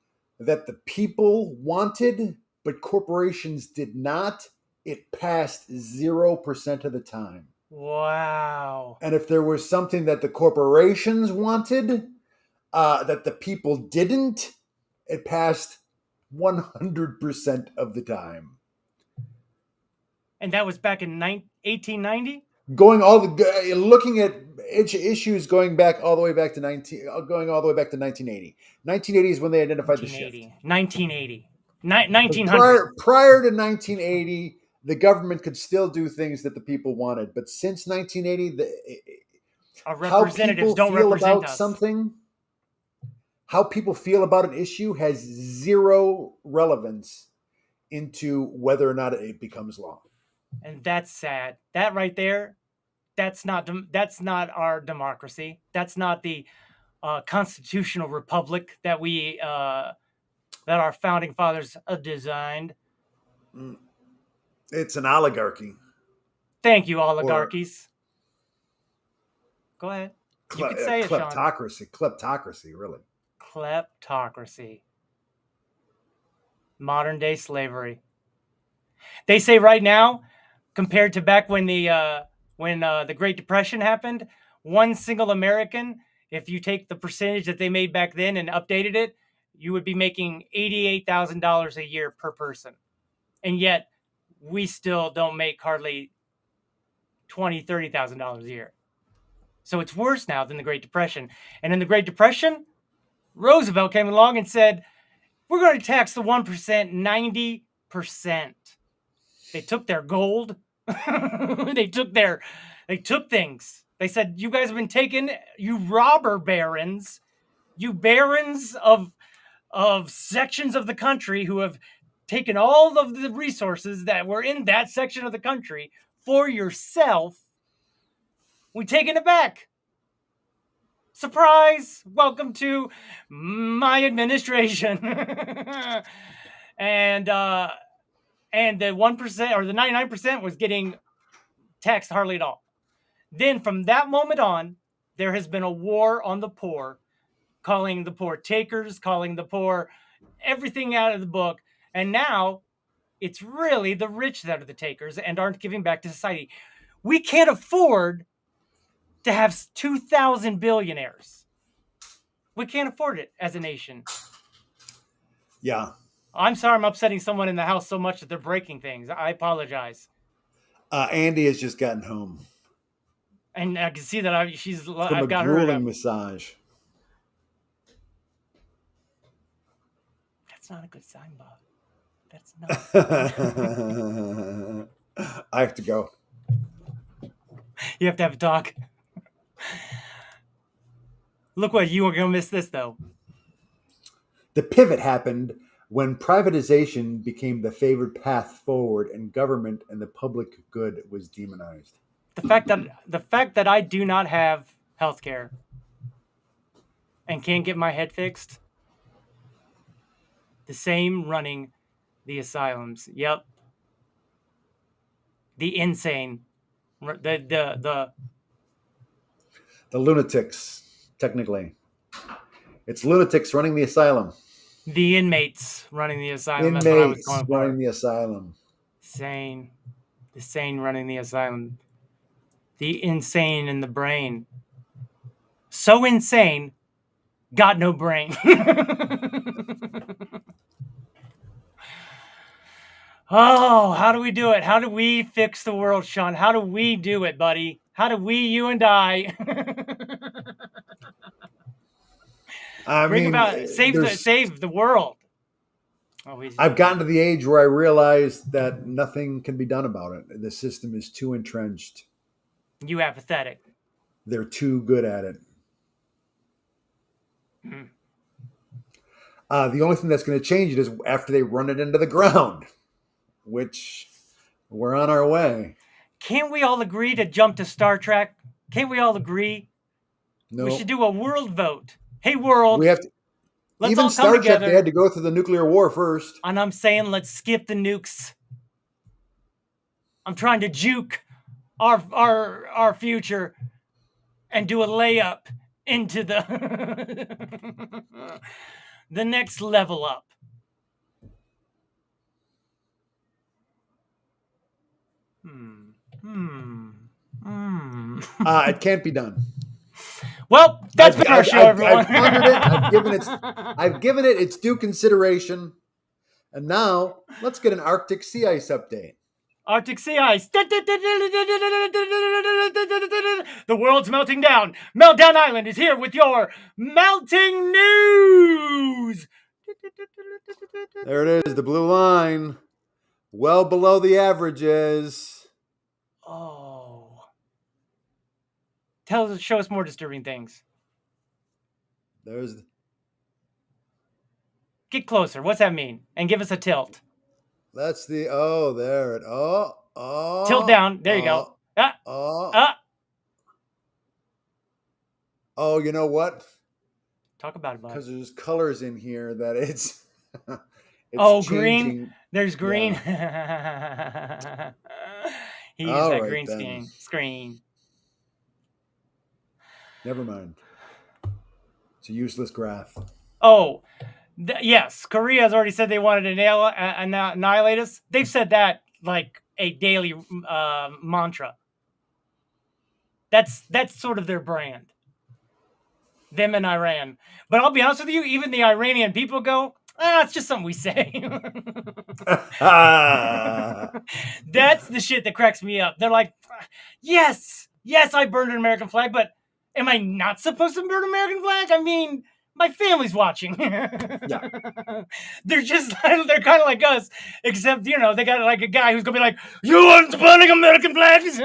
that the people wanted, but corporations did not, it passed 0% of the time. Wow. And if there was something that the corporations wanted, that the people didn't, it passed 100% of the time. And that was back in 1890? Looking at issues going all the way back to 1980. 1980 is when they identified the shift. 1980. 1900. Prior to 1980, the government could still do things that the people wanted, but since 1980, our representatives don't represent us. How people feel about an issue has zero relevance into whether or not it becomes law. And that's sad. That right there, that's not our democracy. That's not the constitutional republic that that our founding fathers designed. It's an oligarchy. Thank you, oligarchies. Go ahead. You could say it, Sean. Kleptocracy, really. Kleptocracy. Modern day slavery. They say right now, compared to back when the Great Depression happened, one single American, if you take the percentage that they made back then and updated it, you would be making $88,000 a year per person. And yet, we still don't make hardly $20,000, $30,000 a year. So it's worse now than the Great Depression. And in the Great Depression, Roosevelt came along and said, we're going to tax the 1% 90%. They took their gold. They took things. They said, you guys have been taken, you robber barons, you barons of sections of the country who have taken all of the resources that were in that section of the country for yourself. We've taken it back. Surprise! Welcome to my administration. and the 1% or the 99% was getting taxed hardly at all. Then from that moment on, there has been a war on the poor, calling the poor takers, calling the poor everything out of the book. And now it's really the rich that are the takers and aren't giving back to society. We can't afford to have 2,000 billionaires. We can't afford it as a nation. Yeah. I'm sorry I'm upsetting someone in the house so much that they're breaking things. I apologize. Andy has just gotten home. And I can see that I've From got a her. grueling massage. That's not a good sign, Bob. That's not. I have to go. You have to have a talk. Look what you are going to miss this, though. The pivot happened when privatization became the favored path forward and government and the public good was demonized. The fact that I do not have health care and can't get my head fixed, the same running the asylums. Yep. The insane. The lunatics, technically. It's lunatics running the asylum. The inmates running the asylum. Inmates running the asylum. Sane. The sane running the asylum. The insane in the brain. So insane, got no brain. Oh, how do we do it? How do we fix the world, Sean? How do we do it, buddy? How do we, you and I, save the world? I've gotten to the age where I realize that nothing can be done about it. The system is too entrenched. You apathetic. They're too good at it. Mm. The only thing that's going to change it is after they run it into the ground, which we're on our way. Can't we all agree to jump to Star Trek? Can't we all agree? No. We should do a world vote. Hey, world. We have to. Let's even all come Star Trek, together. they had to go through the nuclear war first. And I'm saying let's skip the nukes. I'm trying to juke our future and do a layup into the the next level up. It can't be done. Well, that's been our show, everyone. I've pondered it. I've given it its due consideration. And now, let's get an Arctic sea ice update. Arctic sea ice. The world's melting down. Meltdown Island is here with your melting news. There it is, the blue line. Well below the averages. Oh. Show us more disturbing things. Get closer. What's that mean? And give us a tilt. That's the there it. Tilt down. There you go. Oh, you know what? Talk about it, bud. Because there's colors in here that it's changing. Green. There's green. Yeah. He used that green screen. Never mind. It's a useless graph. Oh, yes. Korea has already said they wanted to annihilate us. They've said that like a daily mantra. That's sort of their brand. Them and Iran. But I'll be honest with you, even the Iranian people go, it's just something we say. That's the shit that cracks me up. They're like, yes, I burned an American flag, but am I not supposed to burn an American flag? I mean, my family's watching. Yeah. They're kind of like us, except, they got like a guy who's going to be like, you aren't burning American flags.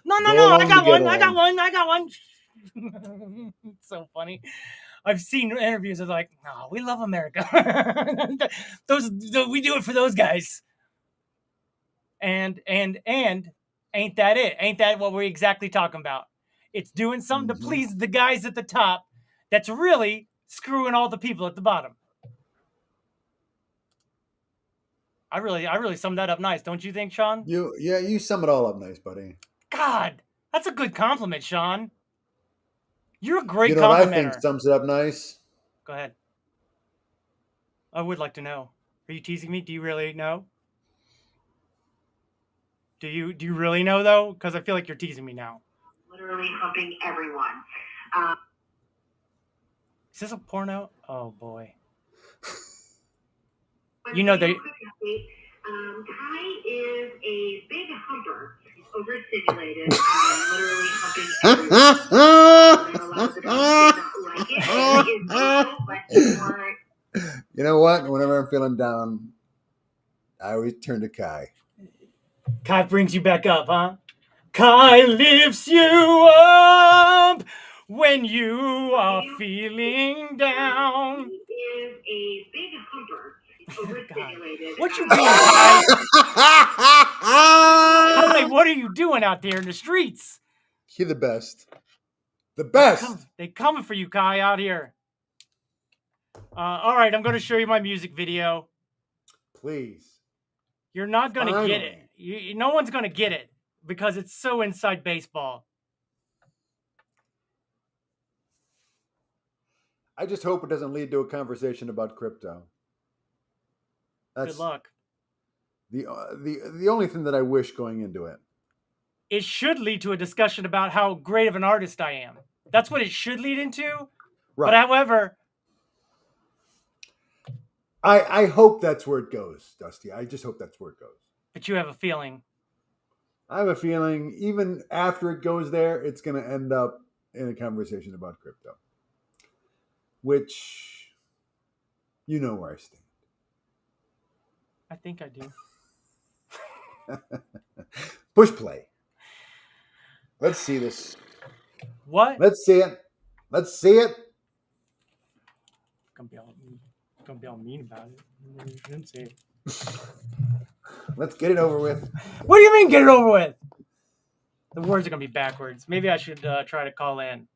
No, Go I along got to get one. I got along. one. I got one. It's so funny. I've seen interviews of like, no, we love America. We do it for those guys. And ain't that it? Ain't that what we're exactly talking about? It's doing something to please the guys at the top that's really screwing all the people at the bottom. I really summed that up nice, don't you think, Sean? You sum it all up nice, buddy. God, that's a good compliment, Sean. You're a great You know what I complimenter. think sums it up nice? Go ahead. I would like to know. Are you teasing me? Do you really know? Do you really know though? Because I feel like you're teasing me now. Literally humping everyone. Is this a porno? Oh boy. You know they. Kai is a big humper. He's overstimulated, literally humping everyone. A lot of the dogs did not like it. It is brutal, but he wanted. You know what? Whenever I'm feeling down, I always turn to Kai. Kai brings you back up, huh? Kai lifts you up when you are feeling down. He is a big humper. He's overstimulated. What you doing, Kai? Kai, what are you doing out there in the streets? You're the best. The best. They coming for you, Kai, out here. All right, I'm going to show you my music video. Please. You're not going to get it. No one's going to get it because it's so inside baseball. I just hope it doesn't lead to a conversation about crypto. Good luck. The only thing that I wish going into it. It should lead to a discussion about how great of an artist I am. That's what it should lead into. Right. But however, I hope that's where it goes, Dusty. I just hope that's where it goes. But you have a feeling. I have a feeling even after it goes there, it's going to end up in a conversation about crypto. Which, you know where I stand. I think I do. Push play. Let's see this. What? Let's see it. Let's see it. Gonna be all mean about it. You shouldn't say it. Let's get it over with. What do you mean, get it over with? The words are gonna be backwards. Maybe I should try to call in.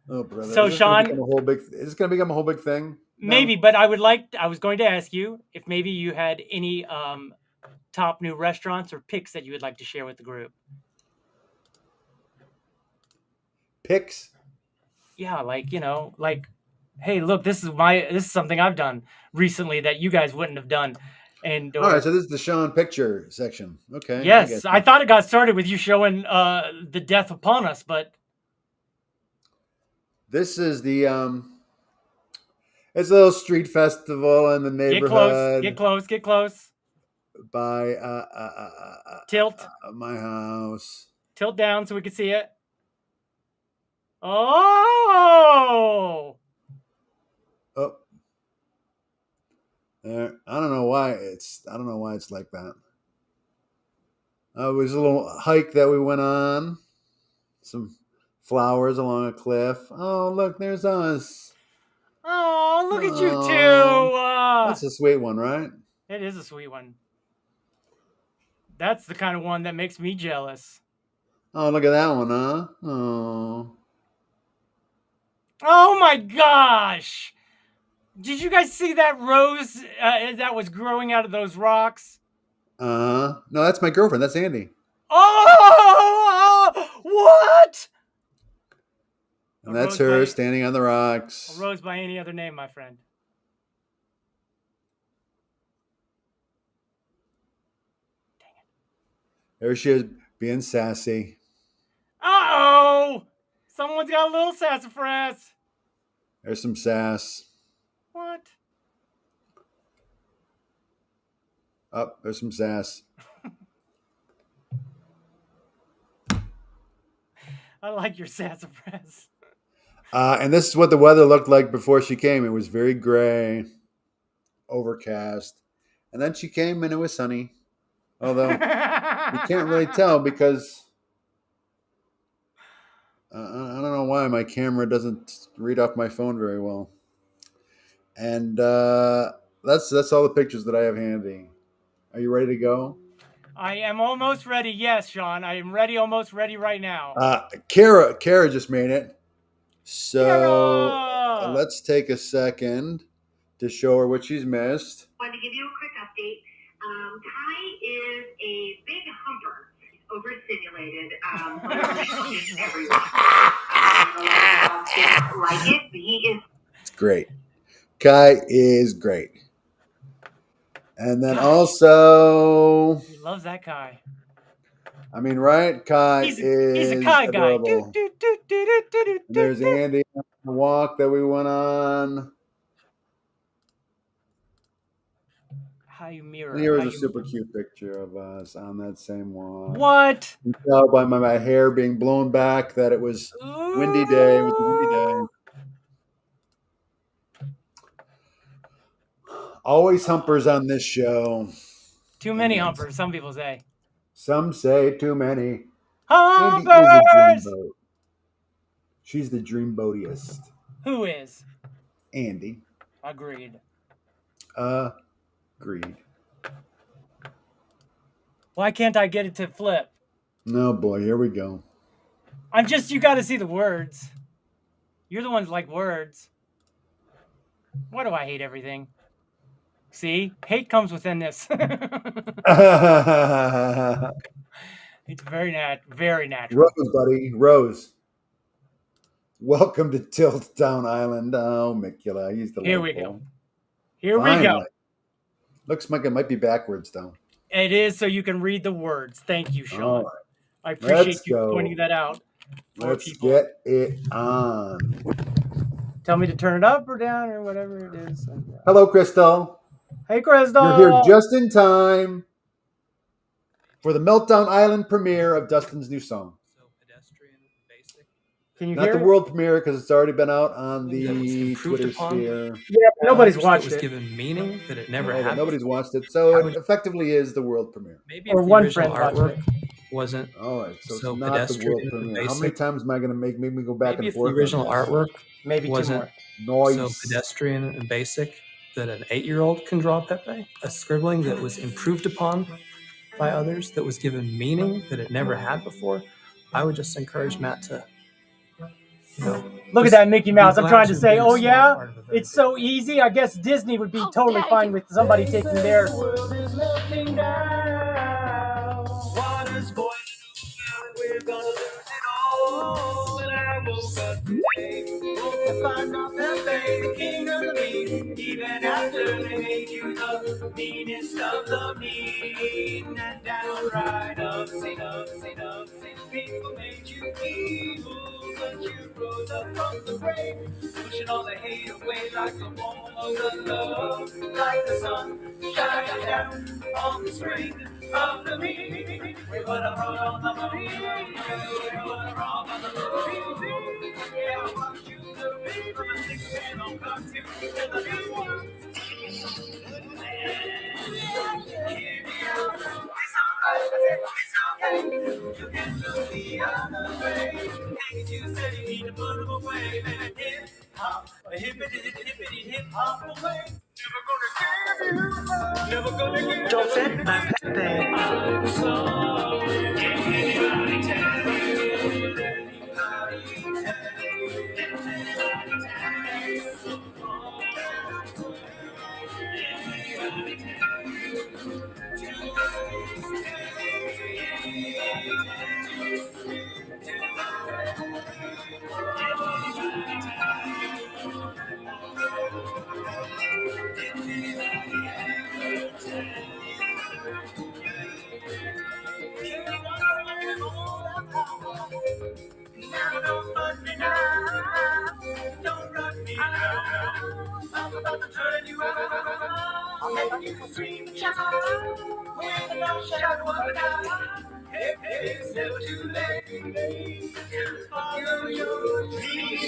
Oh, brother. So, Sean, is this gonna become a whole big thing? Maybe, but I was going to ask you if maybe you had any top new restaurants or picks that you would like to share with the group. Picks? Yeah, like, hey, look, this is something I've done recently that you guys wouldn't have done. And all right, so this is the Sean picture section. Okay. Yes, I thought it got started with you showing the death upon us, but this is the it's a little street festival in the neighborhood. Get close. By Tilt. My house. Tilt down so we can see it. Oh. There. I don't know why it's like that. It was a little hike that we went on. Some flowers along a cliff. Oh, look, there's us. Oh, look at you two. That's a sweet one, right? It is a sweet one. That's the kind of one that makes me jealous. Oh, look at that one, huh? Oh my gosh! Did you guys see that rose that was growing out of those rocks? No, that's my girlfriend. That's Andy. Oh, what? And that's her standing on the rocks. A rose by any other name, my friend. Dang it. There she is, being sassy. Uh-oh! Someone's got a little sassafras. There's some sass. What? Oh, there's some sass. I like your sassafras. And this is what the weather looked like before she came. It was very gray, overcast. And then she came and it was sunny. Although you can't really tell because I don't know why my camera doesn't read off my phone very well. And that's all the pictures that I have handy. Are you ready to go? I am almost ready. Yes, Sean. I am ready, almost ready right now. Kara just made it. So Kara! let's take a second to show her what she's missed. I wanted to give you a quick update. Kai is a big humper. Overstimulated. Everyone. Didn't like it, but he is. It's great. Kai is great. And then also, He loves that Kai. I mean, right? Kai He's is a Kai adorable. guy. And there's Andy on the walk that we went on. How you mirror. And here was a super cute picture of us on that same walk. What? You can tell by my hair being blown back that it was windy day. It was a windy day. Always humpers on this show. Too many humpers, some people say. Some say too many. Humpers! Andy is a dreamboat. She's the dreamboatiest. Who is? Andy. Agreed. Agreed. Why can't I get it to flip? No, boy, here we go. You got to see the words. You're the ones like words. Why do I hate everything? See? Hate comes within this. It's very natural. Rose, buddy. Rose. Welcome to Meltdown Island. Oh, Micula. He's delightful. Here we go. Here we go. Looks like it might be backwards, though. It is, so you can read the words. Thank you, Sean. All right. I appreciate Let's you go. pointing that out. Let's get it on. Tell me to turn it up or down or whatever it is. Hello, Crystal. Hey, Crystal. You're here just in time for the Meltdown Island premiere of DUSTIN's new song. Can you Not hear the it? world premiere because it's already been out on the Twitter sphere. Yeah, but nobody's watched was it. given meaning that it never No, had. nobody's watched it, so it effectively is the world premiere. Maybe Or if the one original friend watched artwork wasn't All right, so so it's not the world pedestrian and premiere. How basic. many times am I going to make me go back Maybe and if the forth? original artwork Maybe two wasn't more. so Noise. pedestrian and basic that an 8-year-old can draw Pepe, a scribbling that was improved upon by others, that was given meaning that it never had before, I would just encourage Matt to, Look at that Mickey Mouse. I'm trying to say, oh small yeah, part of a very it's so easy. I guess Disney would be totally fine with somebody taking their... Water's boiling over, we're gonna lose it all. And I woke up today, woke to find out that they, the king of the mean, even after they made you the meanest of the mean, and downright obscene people made you evil, but you rose up from the grave, pushing all the hate away like the wall of the love, like the sun shining down on the string of the mean. We put a roll on the moon, we put a roll on the moon. Yeah, I want you to be from a 6-10 on cartoon to the new one. Hear me out, it's alright, you can look the other way. Things you said you need to put them away, baby. Hip hop, a hippity hip hop away. Never gonna give you love, never gonna give you Don't fit my Pepe. I'm sorry. Anybody tell you? Now don't fuss me now, don't rush me now. I'm about to turn you out. I'll make you scream and shout with no shadow of a doubt. It's never too late to follow your dreams.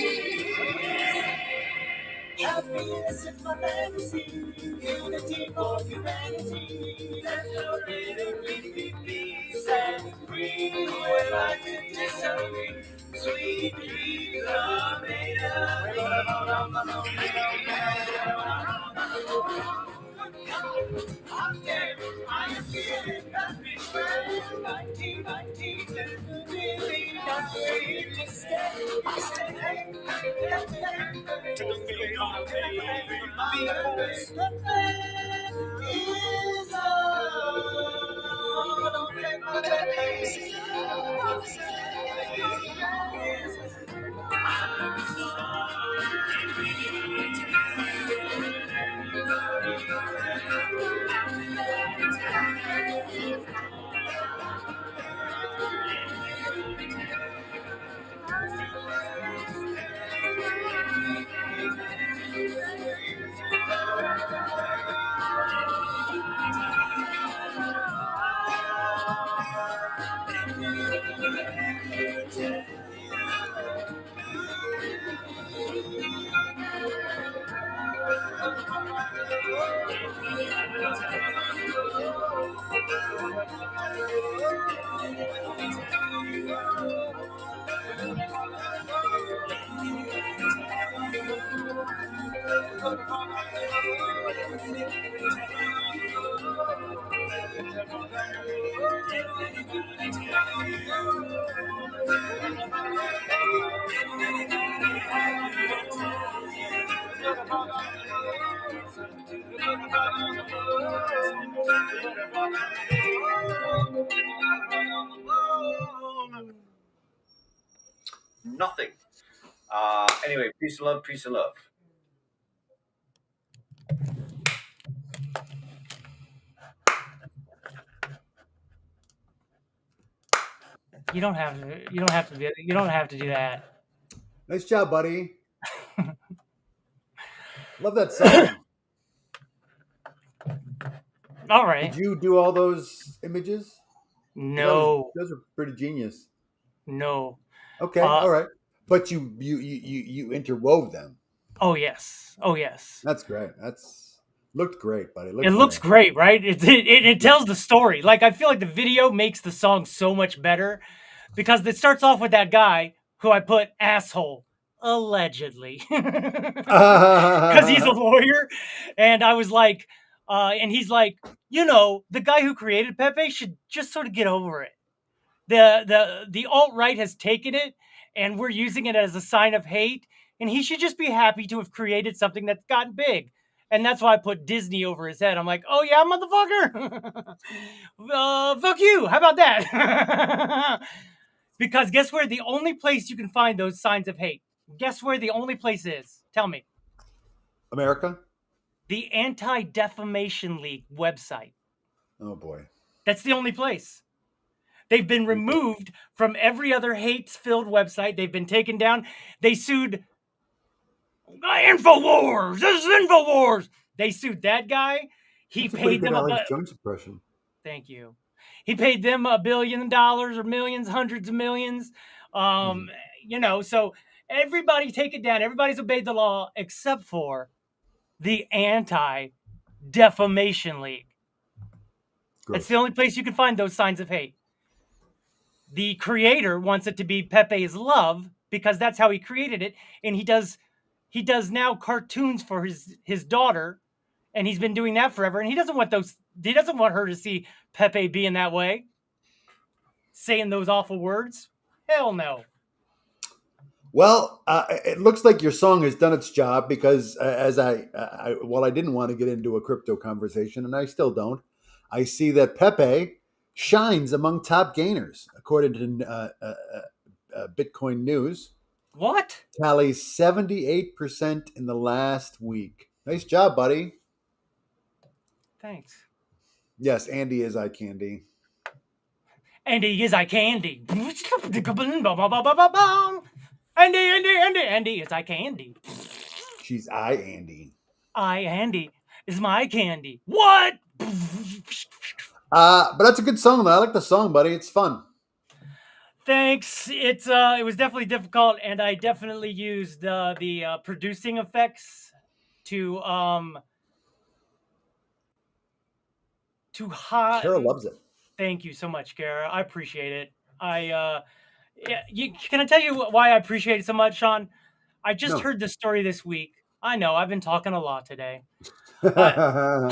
Happiness is my fantasy, unity for humanity. Let the rhythm be peace and free. Where can disagree? Sweet dreams are made of me. I am feeling happy. 1919, really not ready to stay. I said, hey, to the feeling of me. Because the plan is on. Don't let my days Nothing. Anyway, peace and love, peace and love. You don't have to. You don't have to. You don't have to do that. Nice job, buddy. Love that song. All right. Did you do all those images? No. Those are pretty genius. No. Okay, all right. But you interwove them. Oh yes. Oh yes. That's great. Looked great, buddy. It looks great, right? It tells the story. Like, I feel like the video makes the song so much better because it starts off with that guy who I put asshole allegedly because he's a lawyer, and I was like, and he's like, the guy who created Pepe should just sort of get over it. The alt-right has taken it, and we're using it as a sign of hate, and he should just be happy to have created something that's gotten big. And that's why I put Disney over his head. I'm like, oh yeah, motherfucker. Fuck you. How about that? Because guess where the only place you can find those signs of hate? Guess where the only place is? Tell me. America? The Anti-Defamation League website. Oh boy. That's the only place. They've been removed from every other hate-filled website. They've been taken down. They sued InfoWars. This is InfoWars. They sued that guy. He paid them Jones impression. Thank you. He paid them $1 billion or millions, hundreds of millions. So everybody take it down. Everybody's obeyed the law except for the Anti-Defamation League. Gross. It's the only place you can find those signs of hate. The creator wants it to be Pepe's love because that's how he created it, and he does now cartoons for his daughter, and he's been doing that forever. And he doesn't want her to see Pepe being that way, saying those awful words. Hell no. Well, it looks like your song has done its job because while I didn't want to get into a crypto conversation, and I still don't, I see that Pepe shines among top gainers, according to Bitcoin News. What? Tallies 78% in the last week. Nice job, buddy. Thanks. Yes, Andy is eye candy. Andy is eye candy. Andy is eye candy. She's eye Andy. Eye Andy is my candy. What? But that's a good song, though. I like the song, buddy. It's fun. Thanks. It was definitely difficult, and I definitely used the producing effects to Kara loves it. Thank you so much, Kara. I appreciate it. Can I tell you why I appreciate it so much, Sean? I just heard this story this week. I know I've been talking a lot today. I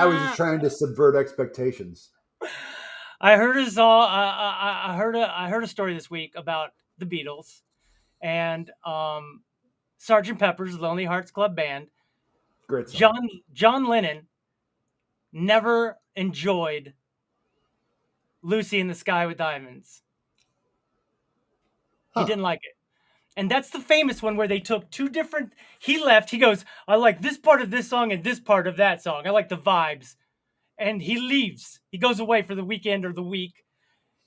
was just trying to subvert expectations. I heard I heard a story this week about the Beatles and Sgt. Pepper's Lonely Hearts Club Band. Great song. John Lennon never enjoyed Lucy in the Sky with Diamonds. He didn't like it. And that's the famous one where they took two different... He left. He goes, I like this part of this song and this part of that song. I like the vibes. And he leaves. He goes away for the weekend or the week.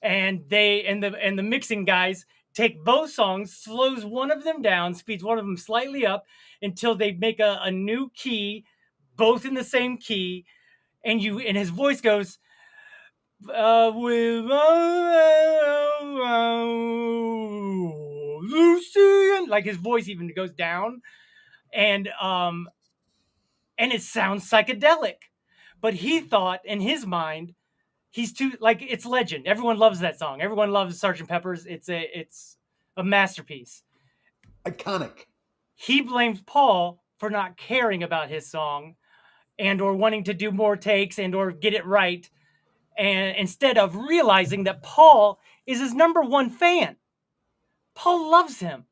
And the mixing guys take both songs, slows one of them down, speeds one of them slightly up until they make a new key, both in the same key. And his voice goes... Lucy, and like his voice even goes down, and it sounds psychedelic. But he thought in his mind, he's too like it's legend. Everyone loves that song. Everyone loves Sgt. Pepper's. It's a masterpiece, iconic. He blames Paul for not caring about his song, and or wanting to do more takes and or get it right. And instead of realizing that Paul is his #1 fan. Paul loves him.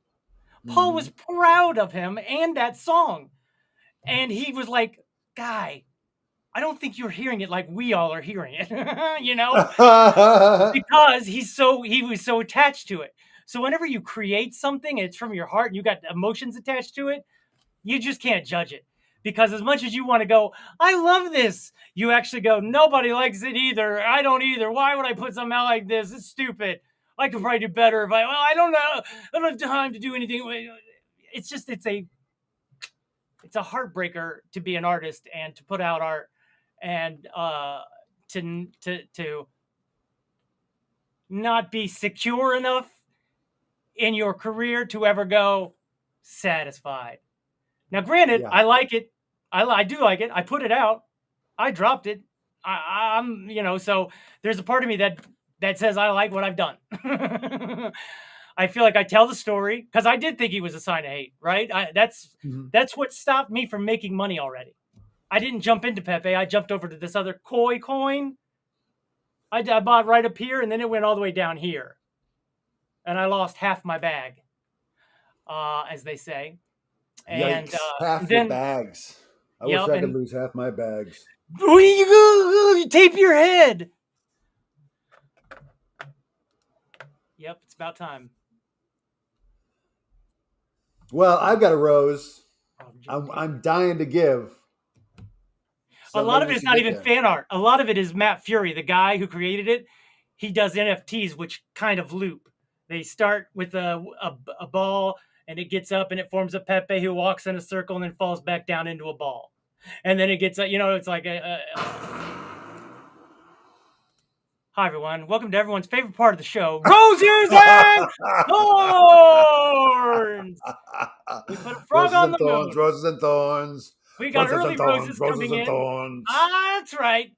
Paul was proud of him and that song. And he was like, guy, I don't think you're hearing it like we all are hearing it, you know? Because he was so attached to it. So whenever you create something, it's from your heart and you got emotions attached to it, you just can't judge it. Because as much as you want to go, I love this, you actually go, nobody likes it either. I don't either. Why would I put something out like this? It's stupid. I could probably do better if I don't know. I don't have time to do anything. It's just, it's a heartbreaker to be an artist and to put out art and to not be secure enough in your career to ever go satisfied. Now, granted, I like it. I do like it. I put it out. I dropped it. I'm, so there's a part of me that says I like what I've done. I feel like I tell the story because I did think he was a sign of hate, right? That's what stopped me from making money already. I didn't jump into PEPE. I jumped over to this other koi coin. I bought right up here and then it went all the way down here. And I lost half my bag, as they say. And Yikes, half your bags. I wish I could lose half my bags. Where you go? You tape your head. Yep, it's about time. Well, I've got a rose. I'm dying to give. A lot of it is not even fan art. A lot of it is Matt Fury, the guy who created it. He does NFTs, which kind of loop. They start with a ball, and it gets up, and it forms a Pepe who walks in a circle and then falls back down into a ball. And then it gets, it's like Hi, everyone. Welcome to everyone's favorite part of the show, Roses and Thorns! We put a frog on the moon. Roses and thorns. We got early roses coming in. Thorns. That's right.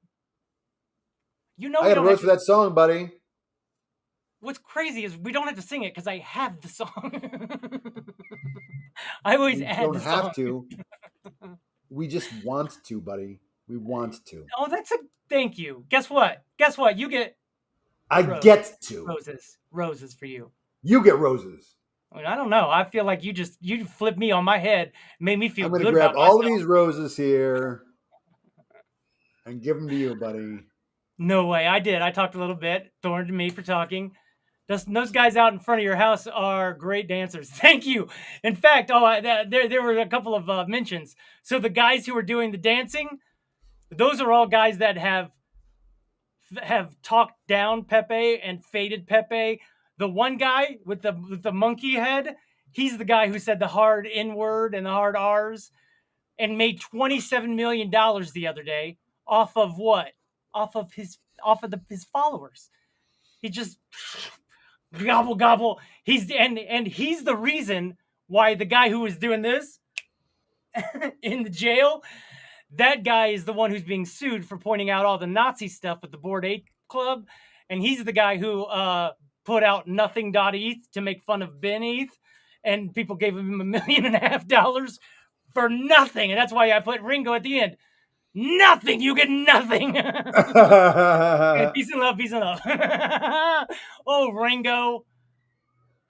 I got a rose for that song, buddy. What's crazy is we don't have to sing it because I have the song. I always add the song. You don't have to. We just want to, buddy. We want to. Oh, thank you. Guess what? You get... get to. Roses for you. You get roses. I mean, I don't know. I feel like you flipped me on my head, made me feel good about myself. I'm going to grab all of these roses here and give them to you, buddy. No way. I did. I talked a little bit. Thorn to me for talking. Those guys out in front of your house are great dancers. Thank you. In fact, there were a couple of mentions. So the guys who are doing the dancing, those are all guys that have talked down Pepe and faded Pepe. The one guy with the monkey head, he's the guy who said the hard N word and the hard R's and made $27 million the other day off of what? Off of his followers. He just gobble. He's the reason why the guy who was doing this in the jail. That guy is the one who's being sued for pointing out all the Nazi stuff with the Board 8 Club. And he's the guy who put out nothing.eth to make fun of Ben Eth. And people gave him $1.5 million for nothing. And that's why I put Ringo at the end. Nothing. You get nothing. Okay, peace and love. Peace and love. Oh, Ringo.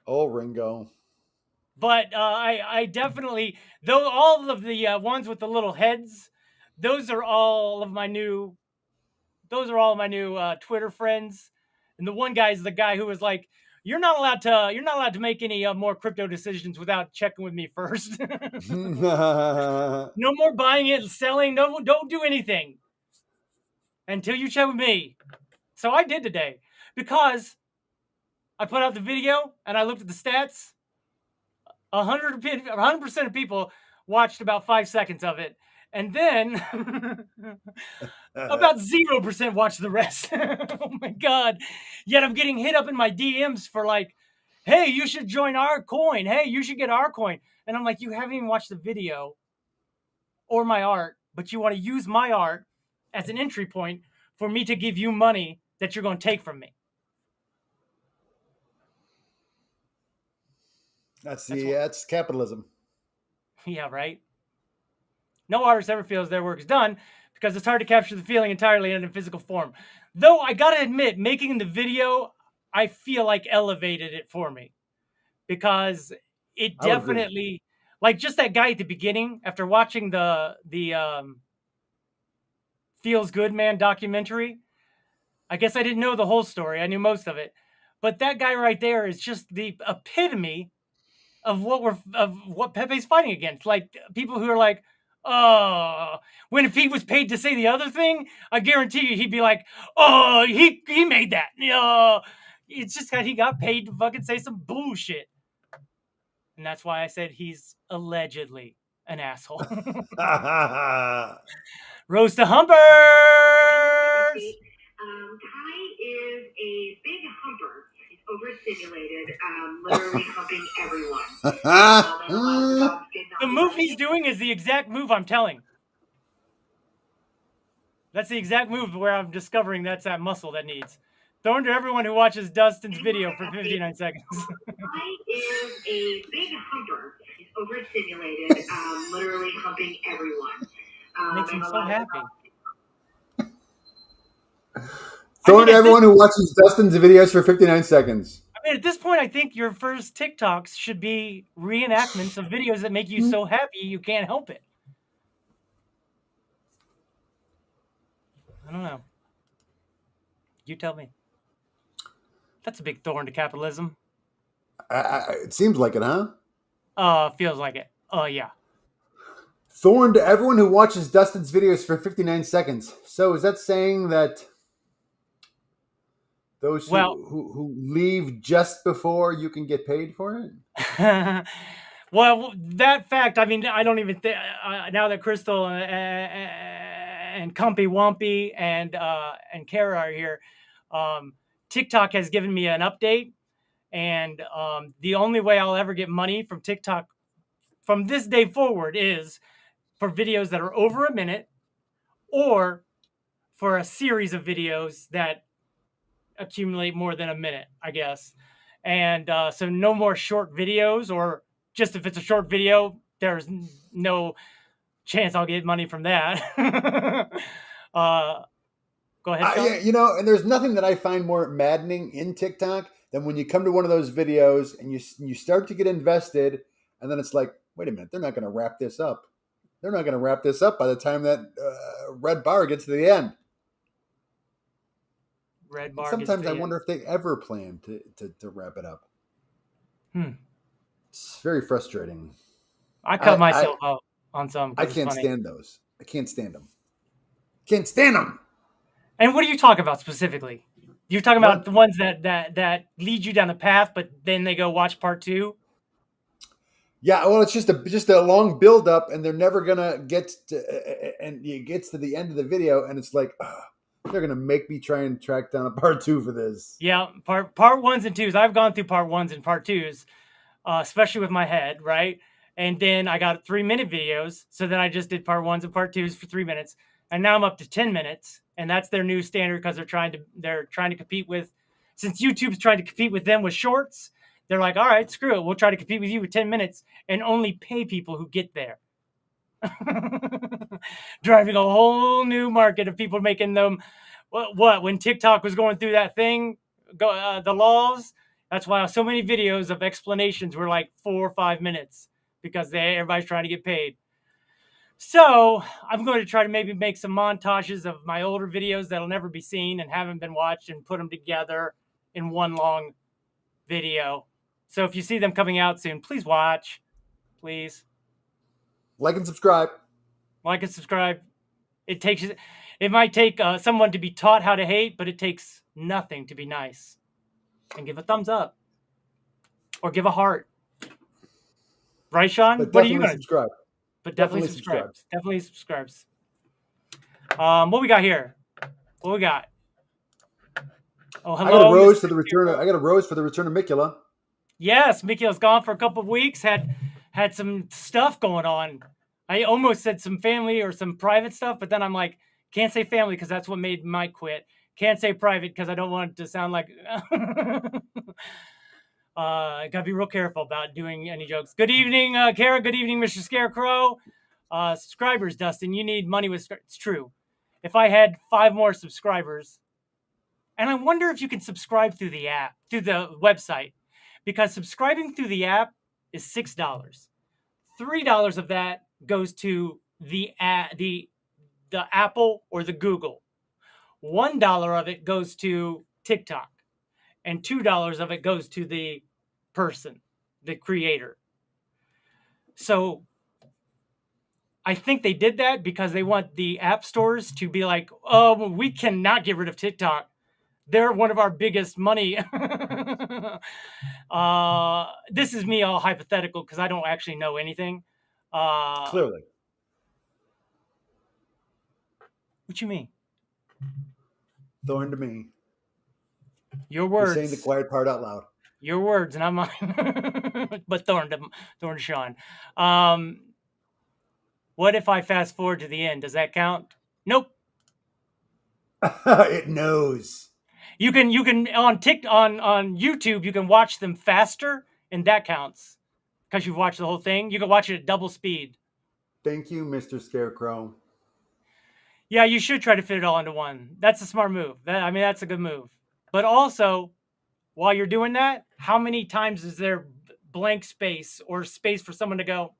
Oh, Ringo. But I definitely, though all of the ones with the little heads, those are all my new Twitter friends. And the one guy is the guy who was like, you're not allowed to make any more crypto decisions without checking with me first. No more buying it and selling. No, don't do anything until you check with me. So I did today because I put out the video and I looked at the stats. 100% of people watched about 5 seconds of it. And then about 0% watched the rest. Oh my God. Yet I'm getting hit up in my DMs for like, hey, you should join our coin. Hey, you should get our coin. And I'm like, you haven't even watched the video or my art, but you want to use my art as an entry point for me to give you money that you're going to take from me. That's capitalism. Yeah, right. No artist ever feels their work is done because it's hard to capture the feeling entirely in a physical form. Though I gotta admit, making the video, I feel like elevated it for me because it definitely, like just that guy at the beginning after watching the Feels Good Man documentary. I guess I didn't know the whole story. I knew most of it, but that guy right there is just the epitome of what Pepe's fighting against. Like people who are like, oh, when if he was paid to say the other thing, I guarantee you he'd be like, oh, he made that. It's just that he got paid to fucking say some bullshit. And that's why I said he's allegedly an asshole. Roast to Humpers! Kai is a big humper. He's overstimulated, literally humping everyone. The move he's doing is the exact move I'm telling. That's the exact move where I'm discovering that's that muscle that needs. Thrown to everyone who watches DUSTiN's video for 59 seconds. Kai is a big humper. He's overstimulated, literally humping everyone. Makes him so happy. Throwing to everyone who watches DUSTiN's videos for 59 seconds. I mean, at this point, I think your first TikToks should be reenactments of videos that make you so happy you can't help it. I don't know. You tell me. That's a big thorn to capitalism. It seems like it, huh? Feels like it. Yeah. Thorn to everyone who watches DUSTiN's videos for 59 seconds. So is that saying that those who leave just before you can get paid for it? Well, that fact, I mean, I don't even think, now that Crystal and Cumpy Wumpy and Kara are here, TikTok has given me an update. And the only way I'll ever get money from TikTok from this day forward is for videos that are over a minute or for a series of videos that accumulate more than a minute, I guess. And so no more short videos, or just if it's a short video, there's no chance I'll get money from that. Go ahead, Sean. And there's nothing that I find more maddening in TikTok than when you come to one of those videos and you start to get invested, and then it's like, wait a minute, they're not going to wrap this up. They're not going to wrap this up by the time that red bar gets to the end. Red bar. Sometimes I wonder if they ever plan to wrap it up. It's very frustrating. I cut myself out on some. I can't stand those. I can't stand them. Can't stand them. And what are you talking about specifically? You're talking about the ones that lead you down the path, but then they go watch part 2? Yeah, well, it's just a long build up, and they're never gonna get to, and it gets to the end of the video, and it's like, they're gonna make me try and track down a part 2 for this. Yeah, part 1s and 2s. I've gone through part 1s and part 2s, especially with my head, right? And then I got 3-minute videos. So then I just did part 1s and part 2s for 3 minutes. And now I'm up to 10 minutes. And that's their new standard because they're trying to compete with, since YouTube's trying to compete with them with shorts, they're like, all right, screw it. We'll try to compete with you with 10 minutes and only pay people who get there. Driving a whole new market of people making them, what when TikTok was going through that thing, the laws, that's why so many videos of explanations were like 4 or 5 minutes because everybody's trying to get paid. So I'm going to try to maybe make some montages of my older videos that'll never be seen and haven't been watched and put them together in one long video. So if you see them coming out soon, please watch. Please. Like and subscribe. Like and subscribe. It might take someone to be taught how to hate, but it takes nothing to be nice. And give a thumbs up. Or give a heart. Right, Sean? But What are you definitely going to subscribe. But definitely subscribe. Definitely subscribes. What we got here? What we got? Oh, hello. I got a rose for the return. I got a rose for the return of Mikula. Yes, Mikula's gone for a couple of weeks. Had some stuff going on. I almost said some family or some private stuff, but then I'm like, can't say family because that's what made Mike quit. Can't say private because I don't want it to sound like. Gotta be real careful about doing any jokes. Good evening, Kara. Good evening, Mr. Scarecrow. Subscribers, Dustin. You need money with. It's true. If I had 5 more subscribers, and I wonder if you can subscribe through the app, through the website, because subscribing through the app is $6. $3 of that goes to the Apple or the Google. $1 of it goes to TikTok. And $2 of it goes to the person, the creator. So I think they did that because they want the app stores to be like, oh, we cannot get rid of TikTok. They're one of our biggest money. This is me all hypothetical because I don't actually know anything. Clearly. What you mean? Thorn to me. Your words. You're saying the quiet part out loud. Your words, not mine. But thorn to Sean. What if I fast forward to the end? Does that count? Nope. It knows. You can on YouTube you can watch them faster, and that counts because you've watched the whole thing. You can watch it at double speed. Thank you, Mr. Scarecrow. Yeah, you should try to fit it all into one. That's a smart move. That's a good move. But also, while you're doing that, how many times is there blank space or space for someone to go?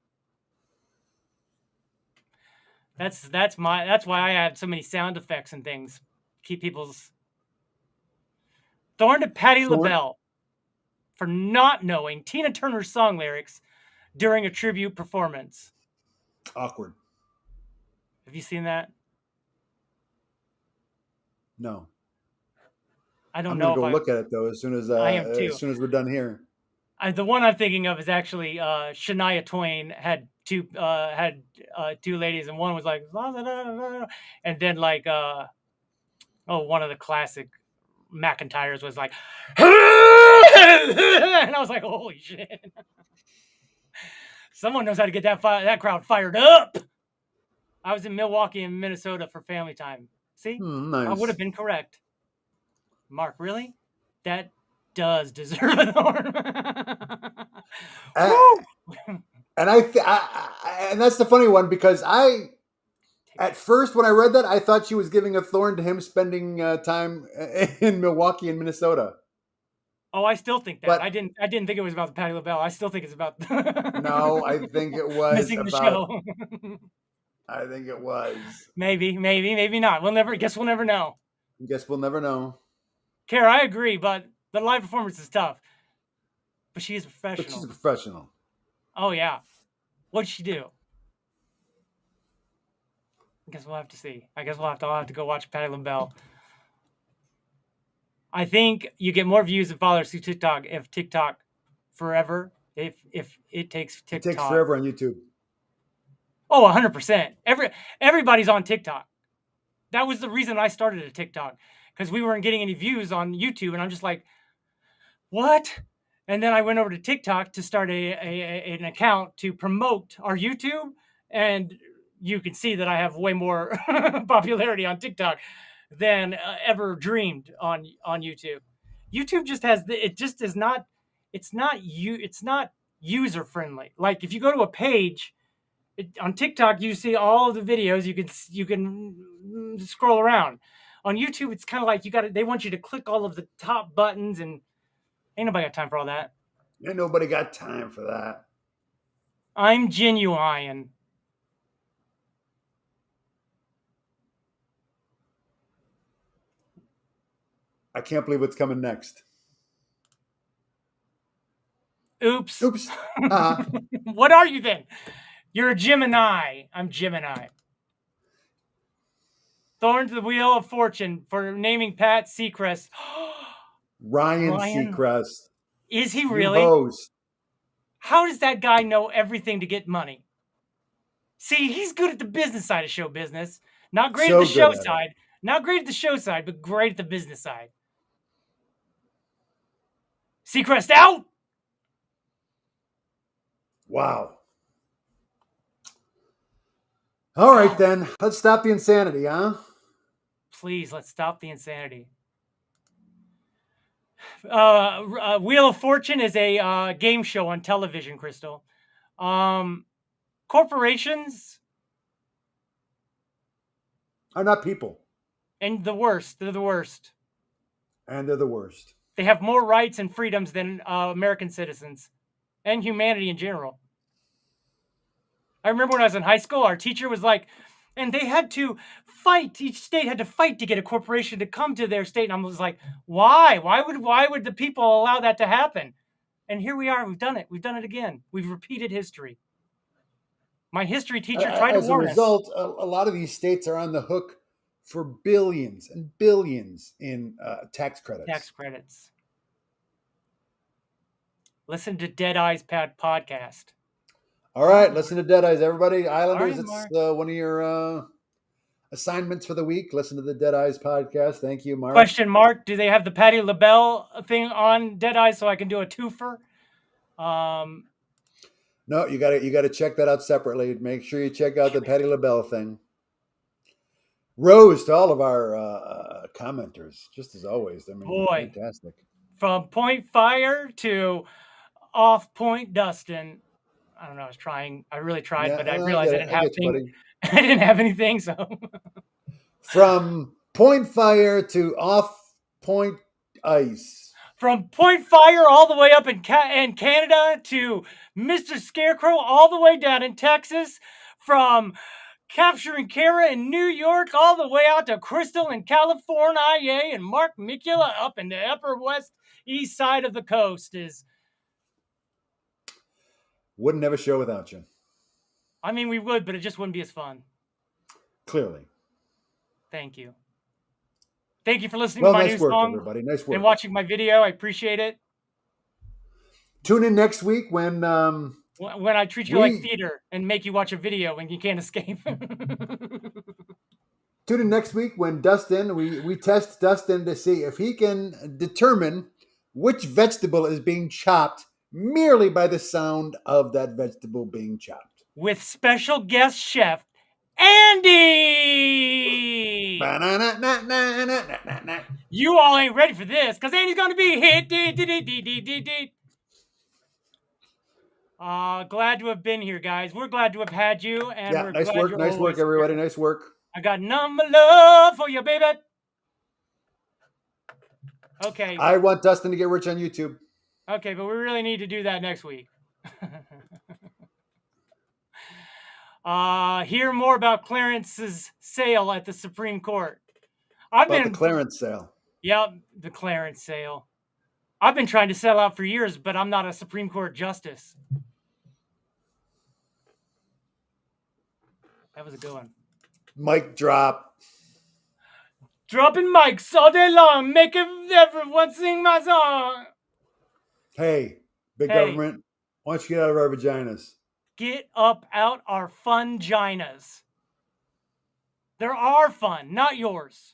That's why I have so many sound effects and things. Keep people's. Thorn to Patti LaBelle for not knowing Tina Turner's song lyrics during a tribute performance. Awkward. Have you seen that? No. I don't know. I'm gonna go look at it though as soon as as soon as we're done here. The one I'm thinking of is actually Shania Twain had two ladies, and one was like, and then like one of the classic McIntyres was like, and I was like, holy shit! Someone knows how to get that crowd fired up. I was in Milwaukee and Minnesota for family time. See, nice. I would have been correct. Mark, really? That does deserve an thorn. And that's the funny one because at first when I read that, I thought she was giving a thorn to him spending time in Milwaukee and Minnesota. Oh, I still think that. But I didn't think it was about the Patti LaBelle. I still think it's about. No, I think it was missing about the show. I think it was. Maybe not. We'll never know. Guess we'll never know. Kara, I agree, but the live performance is tough. But she is professional. But she's a professional. Oh, yeah. What'd she do? I guess we'll have to see. I'll have to go watch Patti LaBelle. I think you get more views and followers through TikTok if TikTok forever, if it takes TikTok. It takes forever on YouTube. Oh, 100%. Everybody's on TikTok. That was the reason I started a TikTok. Because we weren't getting any views on YouTube, and I'm just like, what? And then I went over to TikTok to start an account to promote our YouTube. And you can see that I have way more popularity on TikTok than ever dreamed on YouTube. YouTube just has it just is not, it's not user friendly. Like if you go to a page on TikTok, you see all of the videos, you can scroll around. On YouTube, it's kind of like they want you to click all of the top buttons, and ain't nobody got time for all that. Ain't nobody got time for that. I'm genuine. I can't believe what's coming next. Oops. Oops. What are you then? You're a Gemini. I'm Gemini. Thorn to the Wheel of Fortune for naming Pat Seacrest. Ryan Seacrest. Is he really? How does that guy know everything to get money? See, he's good at the business side of show business. Not great at the show side. Not great at the show side, but great at the business side. Seacrest out! Wow. All right, then. Let's stop the insanity, huh? Please, let's stop the insanity. Wheel of Fortune is a game show on television, Crystal. Corporations are not people. And the worst. They're the worst. And they're the worst. They have more rights and freedoms than American citizens and humanity in general. I remember when I was in high school, our teacher was like, and they had to fight. Each state had to fight to get a corporation to come to their state. And I was like, why? Why would the people allow that to happen? And here we are. We've done it. We've done it again. We've repeated history. My history teacher tried to warn us. As a result, a lot of these states are on the hook for billions and billions in tax credits. Tax credits. Listen to Dead Eyes podcast. All right, listen to Dead Eyes, everybody. Islanders, right, it's one of your assignments for the week. Listen to the Dead Eyes podcast. Thank you, Mark. Question, Mark. Do they have the Patti LaBelle thing on Dead Eyes so I can do a twofer? No, you gotta check that out separately. Make sure you check out the Patti LaBelle thing. Rose to all of our commenters, just as always. I mean, fantastic. From Point Fire to Off Point Dustin. I don't know. I really tried, but I realized I didn't have anything. I didn't have anything, so. From Point Fire to Off Point Ice. From Point Fire all the way up in Canada to Mr. Scarecrow all the way down in Texas. From Capturing Kara in New York all the way out to Crystal in California and Mark Mikula up in the upper west east side of the coast is. Wouldn't have a show without you. I mean, we would, but it just wouldn't be as fun. Clearly. Thank you. Thank you for listening to my new song. Everybody. Nice work. And watching my video. I appreciate it. Tune in next week when I treat you like theater and make you watch a video when you can't escape. Tune in next week when Dustin, we test Dustin to see if he can determine which vegetable is being chopped merely by the sound of that vegetable being chopped. With special guest chef, Andy! You all ain't ready for this, because Andy's going to be hit. Glad to have been here, guys. We're glad to have had you. And yeah, we're nice glad work, you're nice work, everybody. Nice work. I got number love for you, baby. Okay. I want Dustin to get rich on YouTube. Okay, but we really need to do that next week. Hear more about Clarence's sale at the Supreme Court. The Clarence sale. Yep, the Clarence sale. I've been trying to sell out for years, but I'm not a Supreme Court justice. That was a good one. Mic drop. Dropping mics all day long, making everyone sing my song. Hey, big government, why don't you get out of our vaginas? Get up out our fun-ginas. They're our fun, not yours.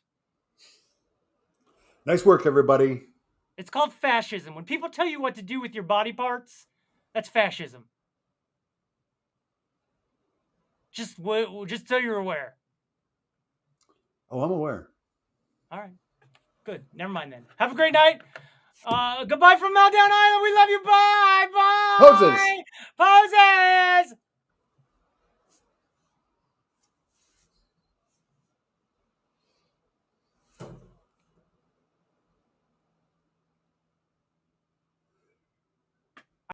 Nice work, everybody. It's called fascism. When people tell you what to do with your body parts, that's fascism. Just so you're aware. Oh, I'm aware. All right. Good. Never mind then. Have a great night. Goodbye from Meltdown Island. We love you. Bye. Bye. Poses. Poses.